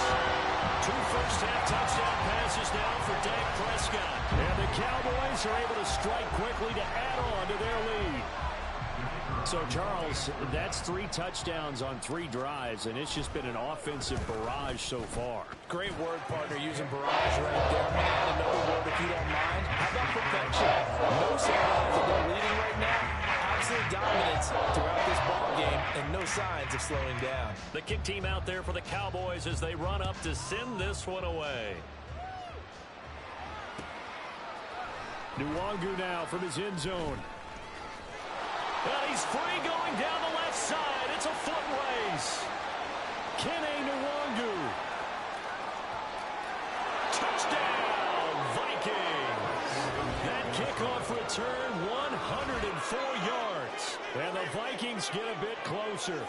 2 first-half touchdown passes now for Dak Prescott. And the Cowboys are able to strike quickly to add on to their lead. So, Charles, that's 3 touchdowns on 3 drives, and it's just been an offensive barrage so far. Great word, partner, using barrage right there. I'm going to add another word if you don't mind. How about perfection? No signs that they're leading right now. Absolute dominance throughout this ball game, and no signs of slowing down. The kick team out there for the Cowboys as they run up to send this one away. Nwangu now from his end zone. And he's free going down the left side. It's a foot race. Kene Nwangu. Touchdown, Vikings. That kickoff return, 104 yards. And the Vikings get a bit closer.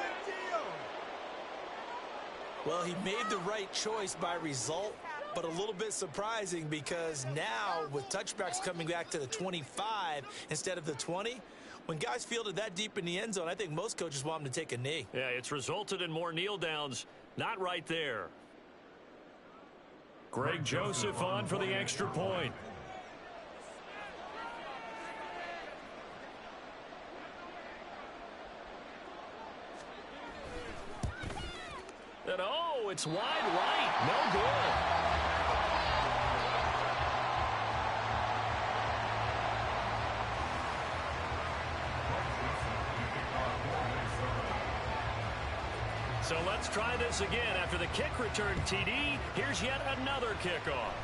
Well, he made the right choice by result, but a little bit surprising because now with touchbacks coming back to the 25 instead of the 20, when guys fielded that deep in the end zone, I think most coaches want them to take a knee. Yeah, it's resulted in more kneel downs. Not right there. Greg Joseph on for the extra point. And oh, it's wide right. No good. So let's try this again. After the kick return TD, here's yet another kickoff.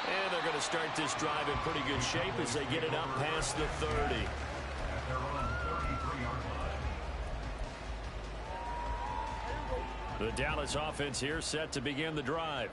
And they're going to start this drive in pretty good shape as they get it up past the 30. The Dallas offense here set to begin the drive.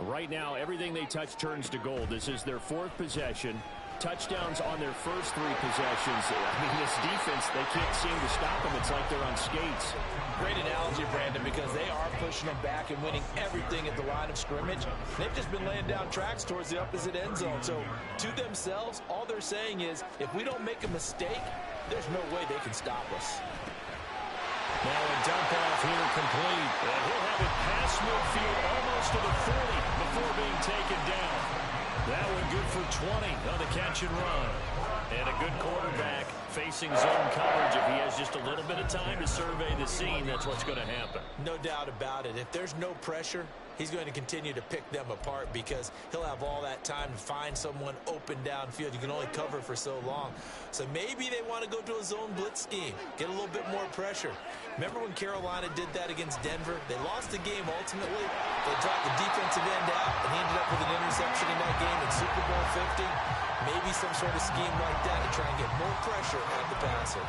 Right now, everything they touch turns to gold. This is their 4th possession. Touchdowns on their first 3 possessions. I mean, this defense, they can't seem to stop them. It's like they're on skates. Great analogy, Brandon, because they are pushing them back and winning everything at the line of scrimmage. They've just been laying down tracks towards the opposite end zone. So, to themselves, all they're saying is, if we don't make a mistake, there's no way they can stop us. Now a dump off here complete. And he'll have it past midfield almost to the 40 before being taken down. That one good for 20 on the catch and run. And a good quarterback facing zone coverage. If he has just a little bit of time to survey the scene, that's what's going to happen. No doubt about it. If there's no pressure, he's going to continue to pick them apart because he'll have all that time to find someone open downfield. You can only cover for so long. So maybe they want to go to a zone blitz scheme, get a little bit more pressure. Remember when Carolina did that against Denver? They lost the game ultimately. They dropped the defensive end out, and he ended up with an interception in that game in Super Bowl 50. Maybe some sort of scheme like that to try and get more pressure at the passer.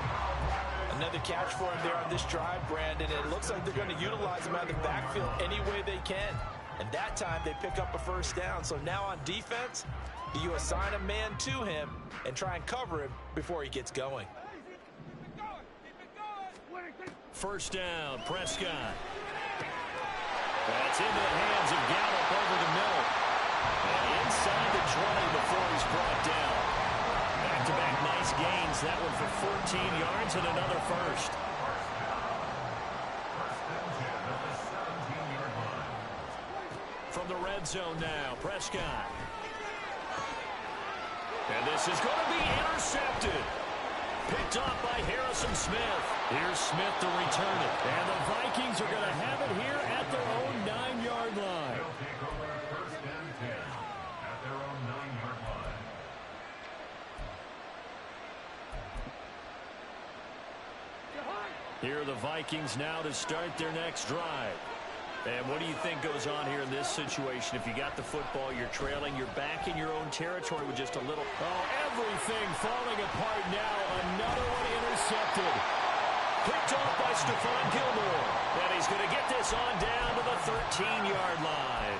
Another catch for him there on this drive, Brandon. It looks like they're going to utilize him out of the backfield any way they can. And that time they pick up a first down. So now on defense, you assign a man to him and try and cover him before he gets going. First down, Prescott. That's into the hands of Gallup over the middle. And inside the 20 before he's brought down. Back-to-back nice gains. That one for 14 yards and another first. From the red zone now, Prescott. And this is going to be intercepted. Picked off by Harrison Smith. Here's Smith to return it. And the Vikings are going to have it here at their own 9-yard line. Here are the Vikings now to start their next drive. And what do you think goes on here in this situation? If you got the football, you're trailing, you're back in your own territory with just a little... Oh, everything falling apart now. Another one intercepted. Picked off by Stephon Gilmore. And he's going to get this on down to the 13-yard line.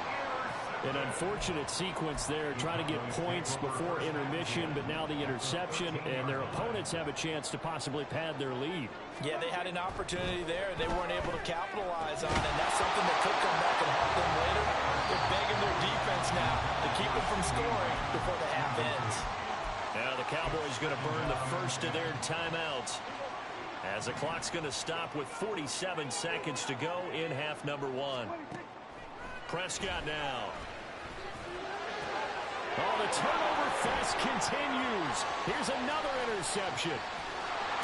An unfortunate sequence there, trying to get points before intermission, but now the interception, and their opponents have a chance to possibly pad their lead. Yeah, they had an opportunity there, and they weren't able to capitalize on it, and that's something that could come back and help them later. They're begging their defense now to keep them from scoring before the half ends. Now the Cowboys going to burn the first of their timeouts, as the clock's going to stop with 47 seconds to go in half number one. Prescott now. Oh, the turnover fest continues. Here's another interception.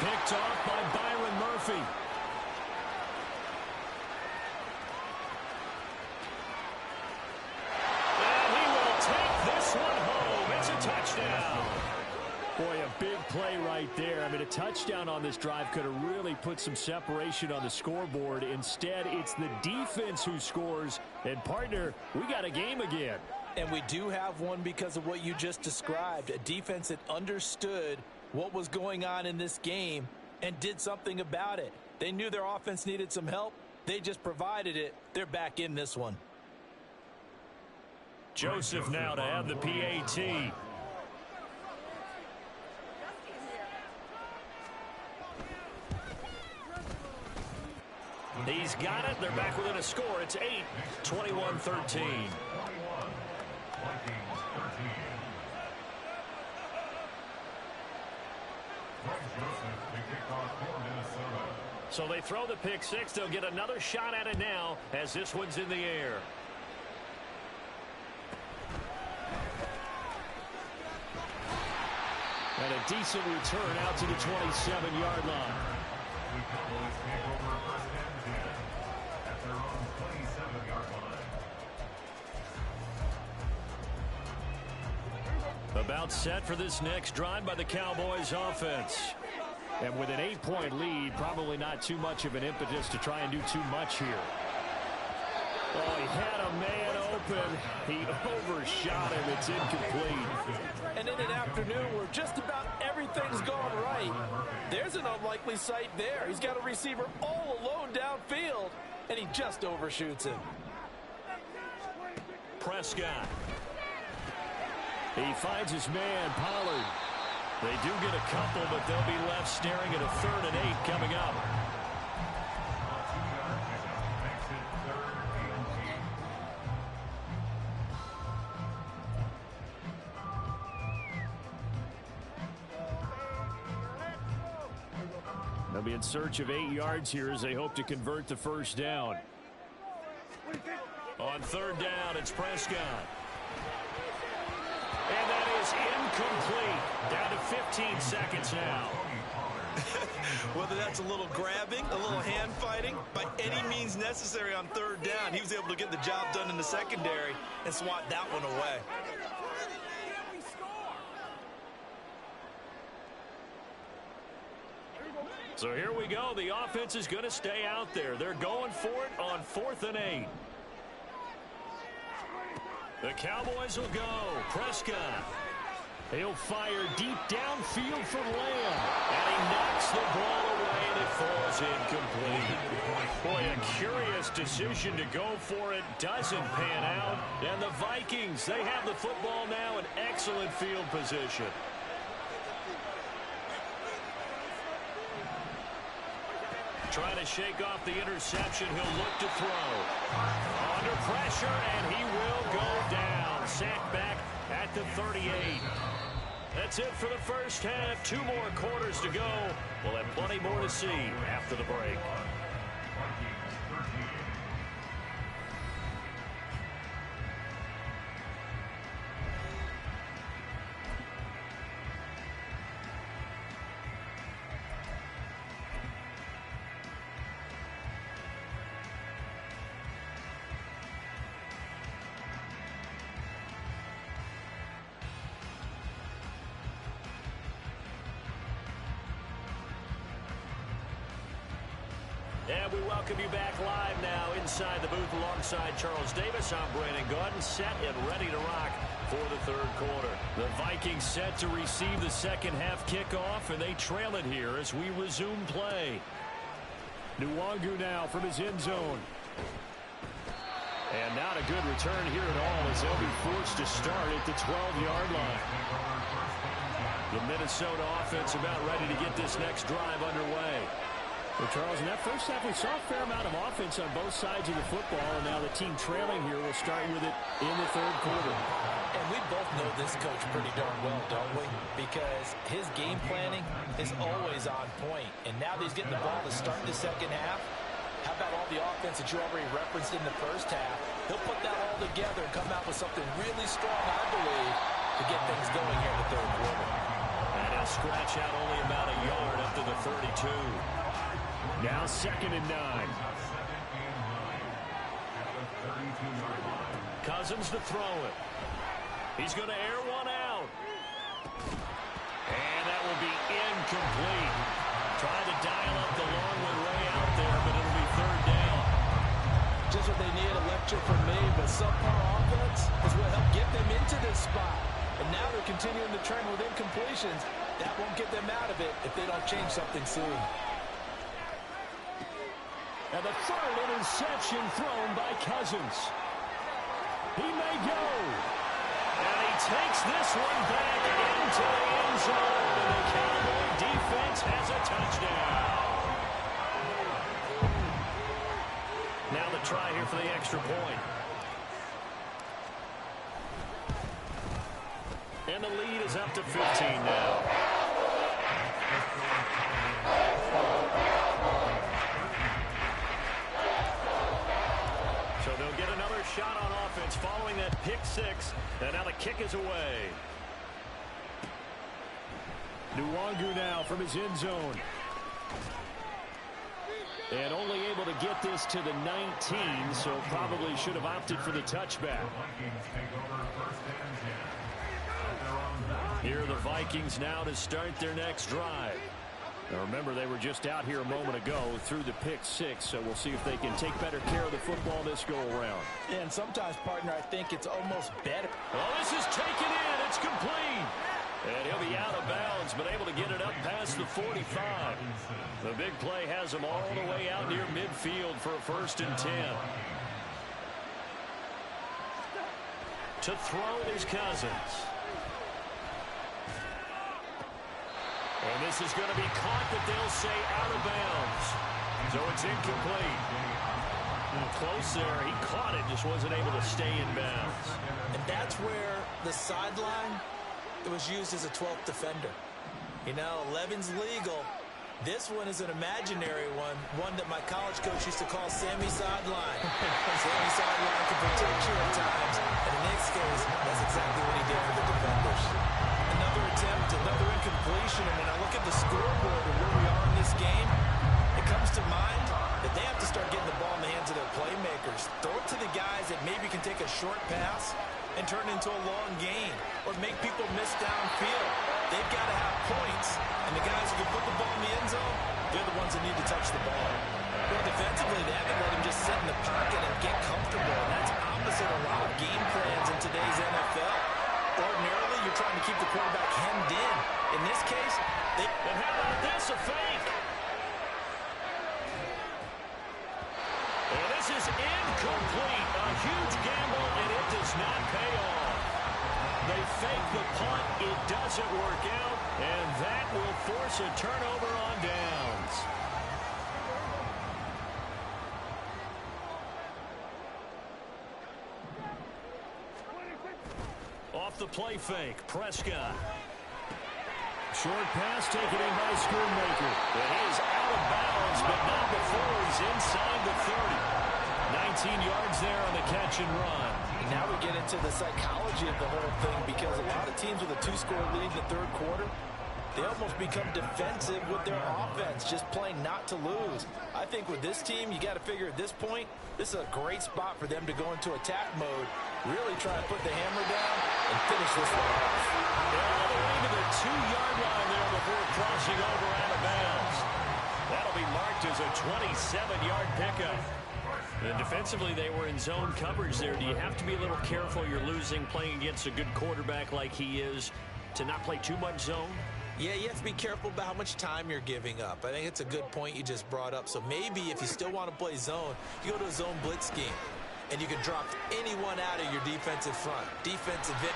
Picked off by Byron Murphy. And he will take this one home. It's a touchdown. Boy, a big play right there. I mean, a touchdown on this drive could have really put some separation on the scoreboard. Instead, it's the defense who scores. And, partner, we got a game again. And we do have one because of what you just described. A defense that understood what was going on in this game and did something about it. They knew their offense needed some help. They just provided it. They're back in this one. Joseph now to have the PAT. He's got it. They're back within a score. It's 21-13. So they throw the pick six. They'll get another shot at it now as this one's in the air. And a decent return out to the 27-yard line. About set for this next drive by the Cowboys offense. And with an 8-point lead, probably not too much of an impetus to try and do too much here. Oh, he had a man open. He overshot him. It's incomplete. And in an afternoon where just about everything's gone right, there's an unlikely sight there. He's got a receiver all alone downfield, and he just overshoots him. Prescott. He finds his man, Pollard. They do get a couple, but they'll be left staring at a 3rd and 8 coming up. They'll be in search of 8 yards here as they hope to convert the first down. On 3rd down, it's Prescott. And that is incomplete. Down to 15 seconds now. Whether that's a little grabbing, a little hand fighting, by any means necessary on 3rd down, he was able to get the job done in the secondary and swat that one away. So here we go. The offense is going to stay out there. They're going for it on 4th and 8. The Cowboys will go. Prescott. He'll fire deep downfield for Lamb. And he knocks the ball away, and it falls incomplete. Boy, a curious decision to go for it. Doesn't pan out. And the Vikings, they have the football now in excellent field position. Trying to shake off the interception. He'll look to throw. Under pressure, and he will go down. Sacked back at the 38. That's it for the first half. 2 more quarters to go. We'll have plenty more to see after the break. We welcome you back live now inside the booth alongside Charles Davis. I'm Brandon Gaudin, set and ready to rock for the third quarter. The Vikings set to receive the second half kickoff, and they trail it here as we resume play. Nwangu now from his end zone. And not a good return here at all as they'll be forced to start at the 12-yard line. The Minnesota offense about ready to get this next drive underway. Well, Charles, in that first half, we saw a fair amount of offense on both sides of the football, and now the team trailing here will start with it in the third quarter. And we both know this coach pretty darn well, don't we? Because his game planning is always on point. And now that he's getting the ball to start the second half, how about all the offense that you already referenced in the first half? He'll put that all together and come out with something really strong, I believe, to get things going here in the third quarter. And he'll scratch out only about a yard up to the 32. Now 2nd and 9. Cousins to throw it. He's going to air one out. And that will be incomplete. Trying to dial up the long one way out there, but it'll be third down. Just what they need, a lecture from me, but subpar offense is what helped get them into this spot. And now they're continuing the trend with incompletions. That won't get them out of it if they don't change something soon. And the third interception thrown by Cousins. He may go. And he takes this one back into the end zone. And the Cowboy defense has a touchdown. Now the try here for the extra point. And the lead is up to 15 now. So they'll get another shot on offense following that pick six. And now the kick is away. Nwangu now from his end zone. And only able to get this to the 19, so probably should have opted for the touchback. Here are the Vikings now to start their next drive. Now remember, they were just out here a moment ago through the pick six, so we'll see if they can take better care of the football this go-around. And sometimes, partner, I think it's almost better. Well, this is taken in. It's complete. And he'll be out of bounds, but able to get it up past the 45. The big play has him all the way out near midfield for a 1st and 10. To throw, there's Cousins. And this is going to be caught, but they'll say out of bounds. So it's incomplete. Close there. He caught it, just wasn't able to stay in bounds. And that's where the sideline, it was used as a 12th defender. You know, 11's legal. This one is an imaginary one that my college coach used to call Sammy Sideline. Sammy Sideline can protect you at times. And in this case, that's exactly what he did for the defenders. Another attempt, another incompletion, and when I look at the scoreboard and where we are in this game, it comes to mind that they have to start getting the ball in the hands of their playmakers. Throw it to the guys that maybe can take a short pass and turn it into a long gain or make people miss downfield. They've got to have points, and the guys who can put the ball in the end zone, they're the ones that need to touch the ball. Well, defensively, they haven't let him just sit in the pocket and get comfortable, and that's opposite a lot of game plans in today's NFL. Ordinarily, you're trying to keep the quarterback hemmed in. In this case, and how about this, a fake? And this is incomplete. A huge gamble, and it does not pay off. They fake the punt. It doesn't work out, and that will force a turnover on downs. Off the play fake, Prescott. Short pass taken in by Schoonmaker. And he is out of bounds, but not before he's inside the 30. 19 yards there on the catch and run. And now we get into the psychology of the whole thing, because a lot of teams with a 2-score lead in the third quarter, they almost become defensive with their offense, just playing not to lose. I think with this team, you got to figure at this point, this is a great spot for them to go into attack mode, really try to put the hammer down and finish this one off. They're all the way to the 2-yard line there before crossing over out of bounds. That'll be marked as a 27-yard pickup. And defensively, they were in zone coverage there. Do you have to be a little careful? You're losing playing against a good quarterback like he is to not play too much zone? Yeah, you have to be careful about how much time you're giving up. I think it's a good point you just brought up. So maybe if you still want to play zone, you go to a zone blitz scheme, and you can drop anyone out of your defensive front. Defensive hit.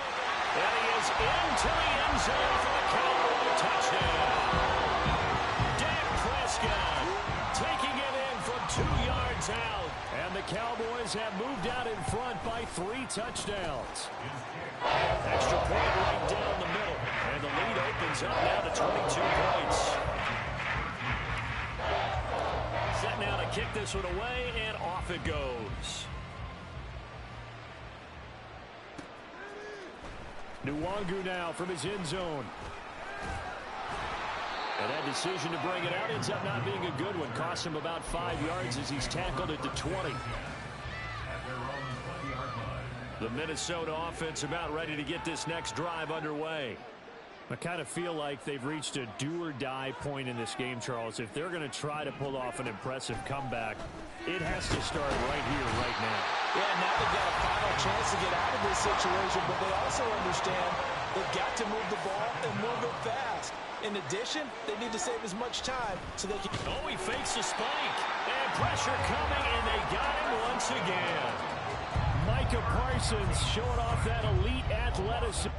And he is into the end zone for the Cowboy touchdown. Dak Prescott taking it in from 2 yards out. And the Cowboys have moved out in front by 3 touchdowns. Extra point right down the middle. And the lead opens up now to 22 points. Set now to kick this one away, and off it goes. Nwangu now from his end zone. And that decision to bring it out ends up not being a good one. Cost him about 5 yards as he's tackled at the 20. The Minnesota offense about ready to get this next drive underway. I kind of feel like they've reached a do-or-die point in this game, Charles. If they're going to try to pull off an impressive comeback, it has to start right here, right now. Yeah, now they've got a final chance to get out of this situation, but they also understand they've got to move the ball and move it fast. In addition, they need to save as much time so they can... Oh, he fakes a spike. And pressure coming, and they got him once again. Micah Parsons showing off that elite athleticism.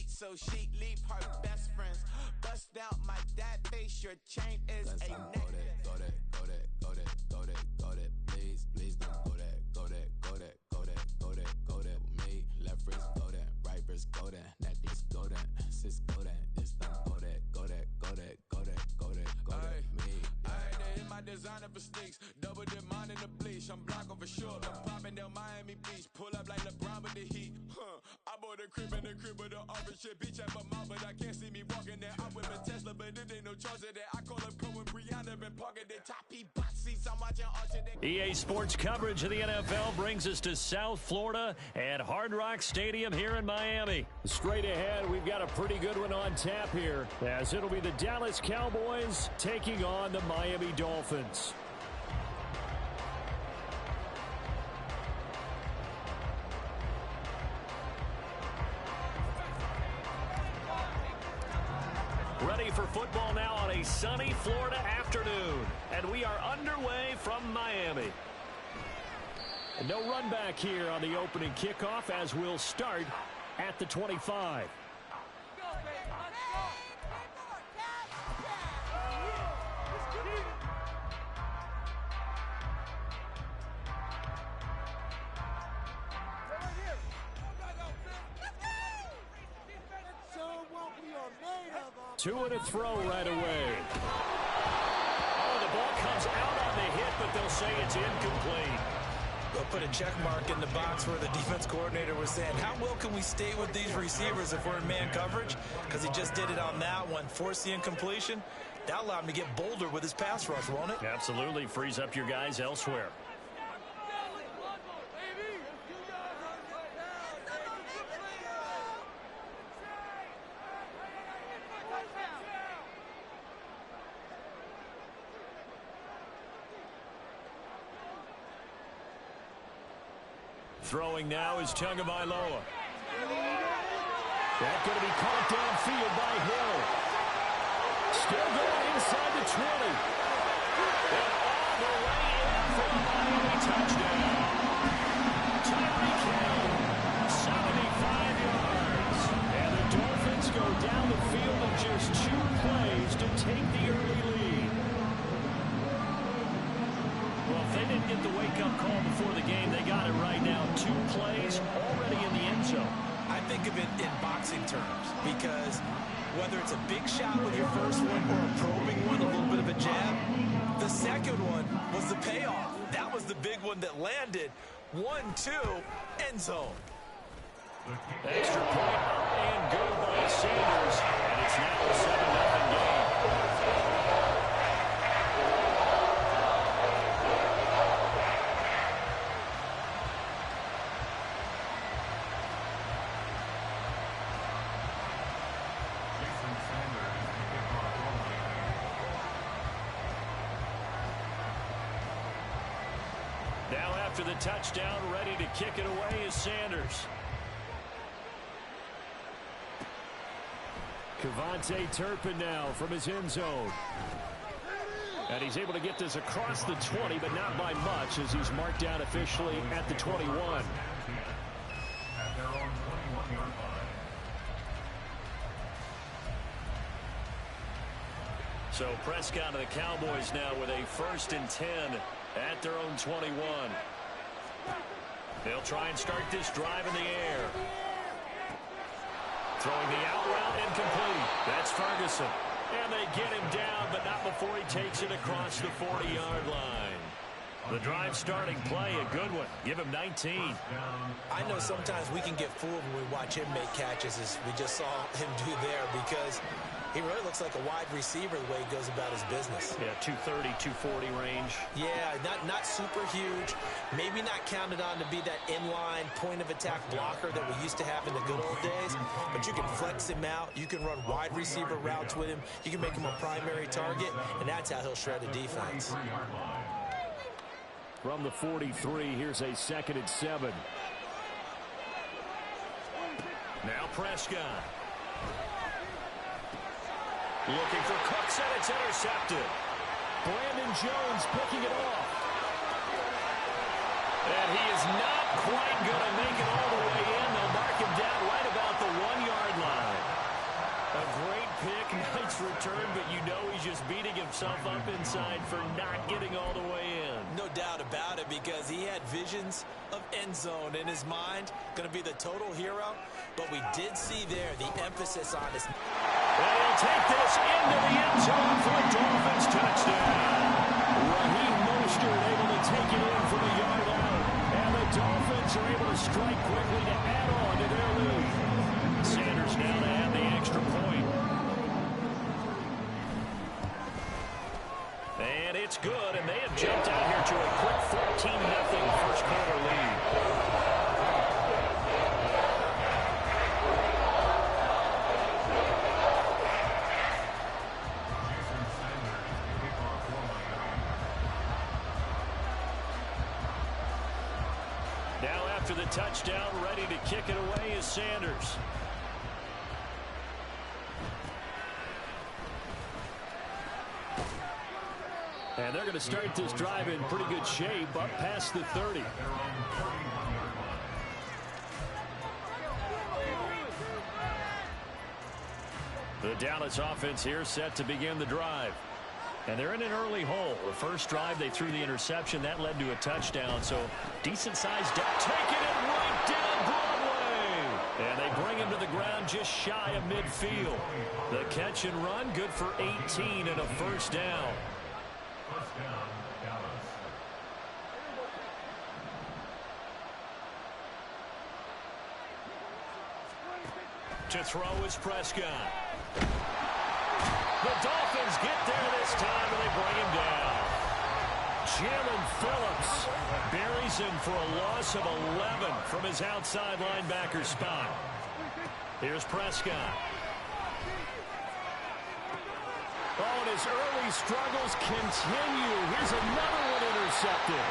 So she leave her best friends. Bust out my dad face. Your chain is a neck. Go that, please, don't go that with me. Left wrist go that, right wrist go that, necklace go that, sis go that, this don't go that, me. They hit my designer for sneaks, double dip mine in the bleach. I'm blocking for sure. I'm popping down Miami Beach, pull up like LeBron with the Heat. I bought a crib in the crib with the office shit. Beach at my mouth, but I can't see me walking there. I'm with a Tesla, but it ain't no charge of that. I call up Cohen, Brianna, been parking the top box seats. I'm watching Archer. EA Sports coverage of the NFL brings us to South Florida at Hard Rock Stadium here in Miami. Straight ahead, we've got a pretty good one on tap here, as it'll be the Dallas Cowboys taking on the Miami Dolphins. Ready for football now on a sunny Florida afternoon. And we are underway from Miami. No run back here on the opening kickoff as we'll start at the 25. Two and a throw right away. Oh, the ball comes out on the hit, but they'll say it's incomplete. They'll put a check mark in the box where the defense coordinator was saying, how well can we stay with these receivers if we're in man coverage? Because he just did it on that one, forced the incompletion. That allowed him to get bolder with his pass rush, won't it? Absolutely, frees up your guys elsewhere. Throwing now is Tagovailoa. That's going to be caught downfield by Hill. Still going inside the 20. And on the way in for a Miami touchdown. Tyreek Hill, 75 yards. And the Dolphins go down the field in just 2 plays to take the early lead. Well, if they didn't get the wake-up call before the game, they got it right now. 2 plays already in the end zone. I think of it in boxing terms because whether it's a big shot with your first one or a probing one, a little bit of a jab, the second one was the payoff. That was the big one that landed. 1-2, end zone. Extra point and good by Sanders, and it's now a 7-0 game. Now after the touchdown, ready to kick it away is Sanders. Kevontae Turpin now from his end zone. And he's able to get this across the 20, but not by much as he's marked down officially at the 21. So Prescott and the Cowboys now with a 1st and 10 at their own 21. They'll try and start this drive in the air. Throwing the out route incomplete. That's Ferguson. And they get him down, but not before he takes it across the 40-yard line. The drive starting play, a good one. Give him 19. I know sometimes we can get fooled when we watch him make catches, as we just saw him do there, because he really looks like a wide receiver the way he goes about his business. Yeah, 230, 240 range. Yeah, not super huge. Maybe not counted on to be that inline point-of-attack blocker that we used to have in the good old days. But you can flex him out. You can run wide receiver routes with him. You can make him a primary target, and that's how he'll shred a defense. From the 43, here's a 2nd and 7. Now Prescott. Looking for Cooks, and it's intercepted. Brandon Jones picking it off. And he is not quite going to make it all the way in. They'll mark him down right about the 1-yard line. A great pick, nice return, but you know he's just beating himself up inside for not getting all the way in. No doubt about it, because he had visions of end zone in his mind. Going to be the total hero. But we did see there the emphasis on his... And he'll take this into the end zone for a Dolphins touchdown. Raheem Mostert able to take it in from a yard out. And the Dolphins are able to strike quickly to add on to their lead. Sanders now to add the extra point. And it's good, and they have jumped out here to a quick 14-0 first quarter lead. Now after the touchdown, ready to kick it away is Sanders. And they're going to start this drive in pretty good shape, up past the 30. The Dallas offense here set to begin the drive. And they're in an early hole. The first drive, they threw the interception. That led to a touchdown. So, decent-sized down. Taking it right down Broadway. And they bring him to the ground just shy of midfield. The catch and run, good for 18 and a first down. To throw is Prescott. The Dolphins get there this time, and they bring him down. Jalen Phillips buries him for a loss of 11 from his outside linebacker spot. Here's Prescott. Oh, and his early struggles continue. Here's another one intercepted.